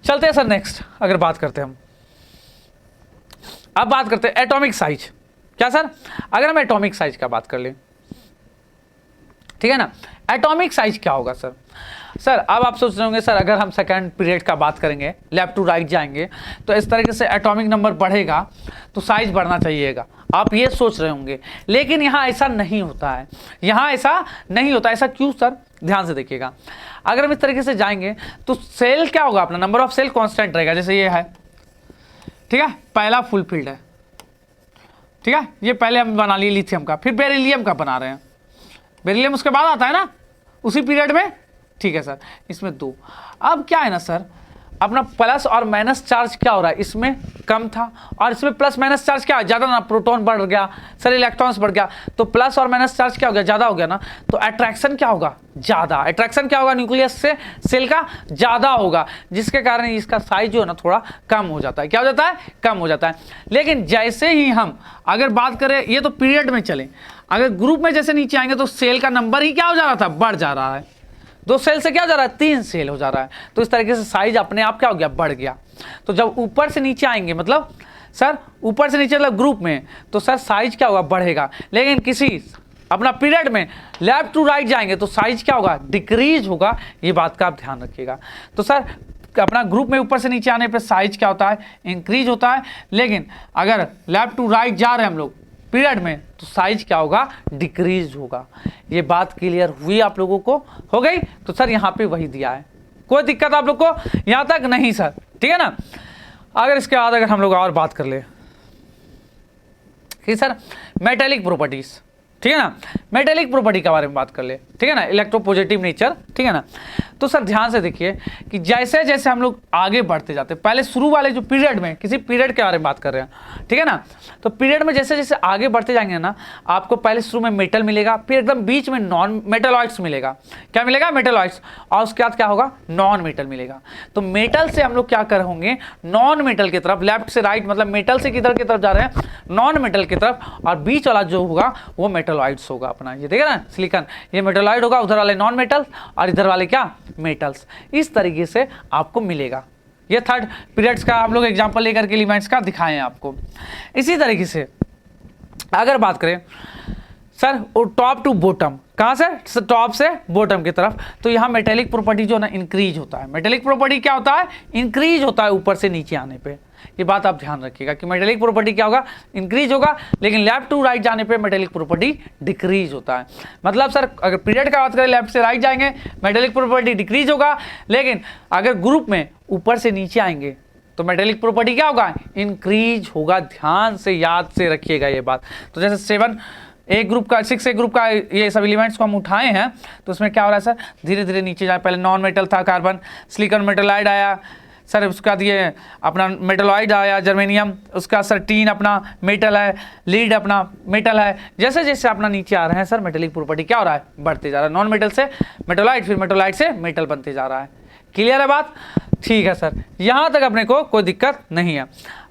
चलते हैं सर नेक्स्ट। अगर बात करते हैं हम, अब बात करते हैं एटॉमिक साइज। क्या सर? अगर हम एटॉमिक साइज का बात कर लें, ठीक है ना, एटॉमिक साइज क्या होगा सर? सर अब आप सोच रहे होंगे सर अगर हम सेकंड पीरियड का बात करेंगे, लेफ्ट टू राइट जाएंगे तो इस तरीके से एटॉमिक नंबर बढ़ेगा तो साइज बढ़ना चाहिएगा, आप ये सोच रहे होंगे। लेकिन यहाँ ऐसा नहीं होता है, यहाँ ऐसा नहीं होता। ऐसा क्यों सर? ध्यान से देखिएगा। अगर हम इस तरीके से जाएंगे तो सेल क्या होगा अपना, नंबर ऑफ सेल कांस्टेंट रहेगा। जैसे ये है, ठीक है, पहला फुल फील्ड है, ठीक है, ये पहले हम बना लिए लिथियम का, फिर बेरिलियम का बना रहे हैं। बेरिलियम उसके बाद आता है ना उसी पीरियड में, ठीक है सर। इसमें 2। अब क्या है ना सर, अपना प्लस और माइनस चार्ज क्या हो रहा है, इसमें कम था और इसमें प्लस माइनस चार्ज क्या है, ज़्यादा ना, प्रोटॉन बढ़ गया सर, इलेक्ट्रॉन्स बढ़ गया, तो प्लस और माइनस चार्ज क्या हो गया, ज़्यादा हो गया ना, तो अट्रैक्शन क्या होगा, ज़्यादा। अट्रैक्शन क्या होगा, न्यूक्लियस से सेल का ज़्यादा होगा, जिसके कारण इसका साइज जो है ना थोड़ा कम हो जाता है। क्या हो जाता है, कम हो जाता है। लेकिन जैसे ही हम अगर बात करें, ये तो पीरियड में चले, अगर ग्रुप में जैसे नीचे आएंगे तो सेल का नंबर ही क्या हो जा रहा था, बढ़ जा रहा है। 2 सेल से क्या हो जा रहा है, 3 सेल हो जा रहा है। तो इस तरीके से साइज अपने आप क्या हो गया, बढ़ गया। तो जब ऊपर से नीचे आएंगे, मतलब सर ऊपर से नीचे मतलब ग्रुप में, तो सर साइज क्या होगा, बढ़ेगा। लेकिन किसी अपना पीरियड में लेफ्ट टू राइट जाएंगे तो साइज क्या होगा, डिक्रीज होगा। ये बात का आप ध्यान रखिएगा। तो सर अपना ग्रुप में ऊपर से नीचे आने पे साइज क्या होता है, इंक्रीज होता है। लेकिन अगर लेफ्ट टू राइट जा रहे हैं हम लोग पीरियड में तो साइज क्या होगा, डिक्रीज होगा। ये बात क्लियर हुई आप लोगों को, हो गई? तो सर यहाँ पे वही दिया है, कोई दिक्कत आप लोग को यहाँ तक नहीं सर, ठीक है ना। अगर इसके बाद अगर हम लोग और बात कर ले कि सर मेटेलिक प्रॉपर्टीज, ठीक है ना, मेटेलिक प्रॉपर्टी के बारे में बात कर ले, ठीक है ना, इलेक्ट्रोपॉजिटिव नेचर, ठीक है ना। तो सर ध्यान से देखिए कि जैसे जैसे हम लोग आगे बढ़ते जाते, पहले शुरू वाले जो पीरियड में, किसी पीरियड के बारे में बात कर रहे हैं, ठीक है ना, तो पीरियड में जैसे जैसे आगे बढ़ते जाएंगे ना, आपको पहले शुरू में मेटल मिलेगा, फिर एकदम बीच में नॉन मेटलॉइड्स मिलेगा। क्या मिलेगा, मेटलॉइड्स, और उसके बाद क्या होगा, नॉन मेटल मिलेगा। तो मेटल से हम लोग क्या कर होंगे, नॉन मेटल की तरफ, लेफ्ट से राइट, मतलब मेटल से किधर की तरफ जा रहे हैं, नॉन मेटल की तरफ, और बीच वाला जो होगा वो मेटलॉइड्स होगा अपना। ये देखिए ना, सिलिकॉन, ये मेटलॉइड होगा, उधर वाले नॉन मेटल और इधर वाले क्या, मेटल्स। इस तरीके से आपको मिलेगा। ये थर्ड पीरियड्स का आप लोग एग्जांपल लेकर के एलिमेंट्स का दिखाएं आपको। इसी तरीके से अगर बात करें सर टॉप टू बॉटम, कहाँ से, टॉप से बॉटम की तरफ, तो यहाँ मेटेलिक प्रॉपर्टी जो है ना इंक्रीज होता है। मेटेलिक प्रॉपर्टी क्या होता है, इंक्रीज होता है ऊपर से नीचे आने पे। ये बात आप ध्यान रखिएगा कि मेटेलिक प्रॉपर्टी क्या होगा, इंक्रीज होगा, लेकिन लेफ्ट टू राइट जाने पे मेटेलिक प्रॉपर्टी डिक्रीज होता है। मतलब सर अगर पीरियड का बात करें, लेफ्ट से राइट जाएंगे मेटेलिक प्रॉपर्टी डिक्रीज होगा, लेकिन अगर ग्रुप में ऊपर से नीचे आएंगे तो मेटेलिक प्रॉपर्टी क्या होगा, इंक्रीज होगा। ध्यान से याद से रखिएगा ये बात। तो जैसे 7 एक ग्रुप का, 6 एक ग्रुप का, ये सब एलिमेंट्स को हम उठाए हैं, तो उसमें क्या हो रहा है सर, धीरे धीरे नीचे जाए। पहले नॉन मेटल था कार्बन, सिलिकॉन मेटलाइड आया सर, उसके बाद ये अपना मेटलॉइड आया जर्मेनियम, उसका सर टीन अपना मेटल है, लीड अपना मेटल है। जैसे जैसे अपना नीचे आ रहे हैं सर मेटेलिक प्रॉपर्टी क्या हो रहा है, बढ़ते जा रहा है। नॉन मेटल से मेटलॉइड, फिर मेटलॉइड से मेटल बनते जा रहा है। क्लियर है बात, ठीक है सर, यहाँ तक अपने को कोई दिक्कत नहीं है।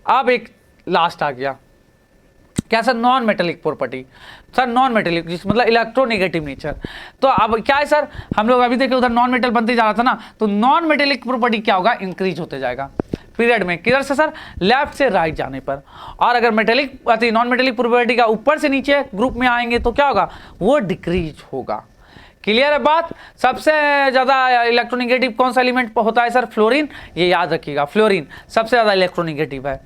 अब एक लास्ट आ गया क्या sir, non metallic property. Sir non metallic मतलब इलेक्ट्रोनेगेटिव नेचर। तो अब क्या है सर, हम लोग अभी देखे उधर नॉन मेटल बनते जा रहा था ना, तो नॉन मेटेलिक प्रॉपर्टी क्या होगा, इंक्रीज होते जाएगा पीरियड में। किधर से सर, लेफ्ट से राइट जाने पर। और अगर मेटेलिक नॉन मेटेलिक प्रॉपर्टी का ऊपर से नीचे ग्रुप में आएंगे तो क्या होगा, वो डिक्रीज होगा। क्लियर है बात। सबसे ज़्यादा इलेक्ट्रोनेगेटिव कौन सा एलिमेंट होता है सर, फ्लोरीन। ये याद रखिएगा, फ्लोरीन सबसे ज़्यादा इलेक्ट्रोनेगेटिव है।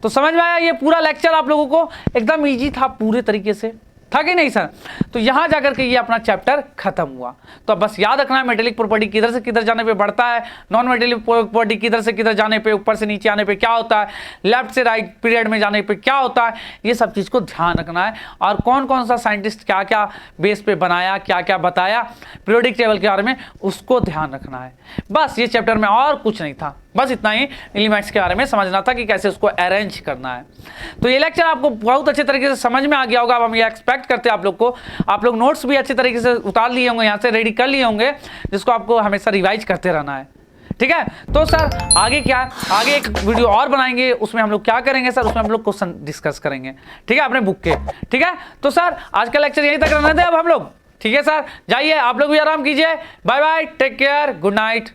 तो समझ में आया, ये पूरा लेक्चर आप लोगों को एकदम इजी था पूरे तरीके से, था कि नहीं सर। तो यहां जाकर के ये अपना चैप्टर खत्म हुआ। तो अब बस याद रखना है मेटेलिक प्रॉपर्टी किधर से किधर जाने पे बढ़ता है, नॉन मेटेलिक प्रॉपर्टी किधर से किधर जाने पे, ऊपर से नीचे आने पे क्या होता है, लेफ्ट से राइट पीरियड में जाने पे क्या होता है, ये सब चीज को ध्यान रखना है। और कौन कौन सा साइंटिस्ट क्या क्या बेस पे बनाया, क्या क्या बताया पीरियोडिक टेबल के बारे में, उसको ध्यान रखना है। बस ये चैप्टर में और कुछ नहीं था, बस इतना ही एलिमेंट्स के बारे में समझना था कि कैसे उसको अरेंज करना है। तो ये लेक्चर आपको बहुत अच्छे तरीके से समझ में आ गया होगा। अब हम ये एक्सपेक्ट करते हैं आप लोग को, आप लोग नोट्स भी अच्छे तरीके से उतार लिए होंगे, यहाँ से रेडी कर लिए होंगे, जिसको आपको हमेशा रिवाइज करते रहना है। ठीक है, तो सर आगे क्या, आगे एक वीडियो और बनाएंगे, उसमें हम लोग क्या करेंगे सर, उसमें हम लोग क्वेश्चन डिस्कस करेंगे। ठीक है, अपने बुक के। ठीक है, तो सर आज का लेक्चर यहीं तक रहने दें अब हम लोग। ठीक है सर, जाइए आप लोग भी आराम कीजिए। Bye bye, take care, good night.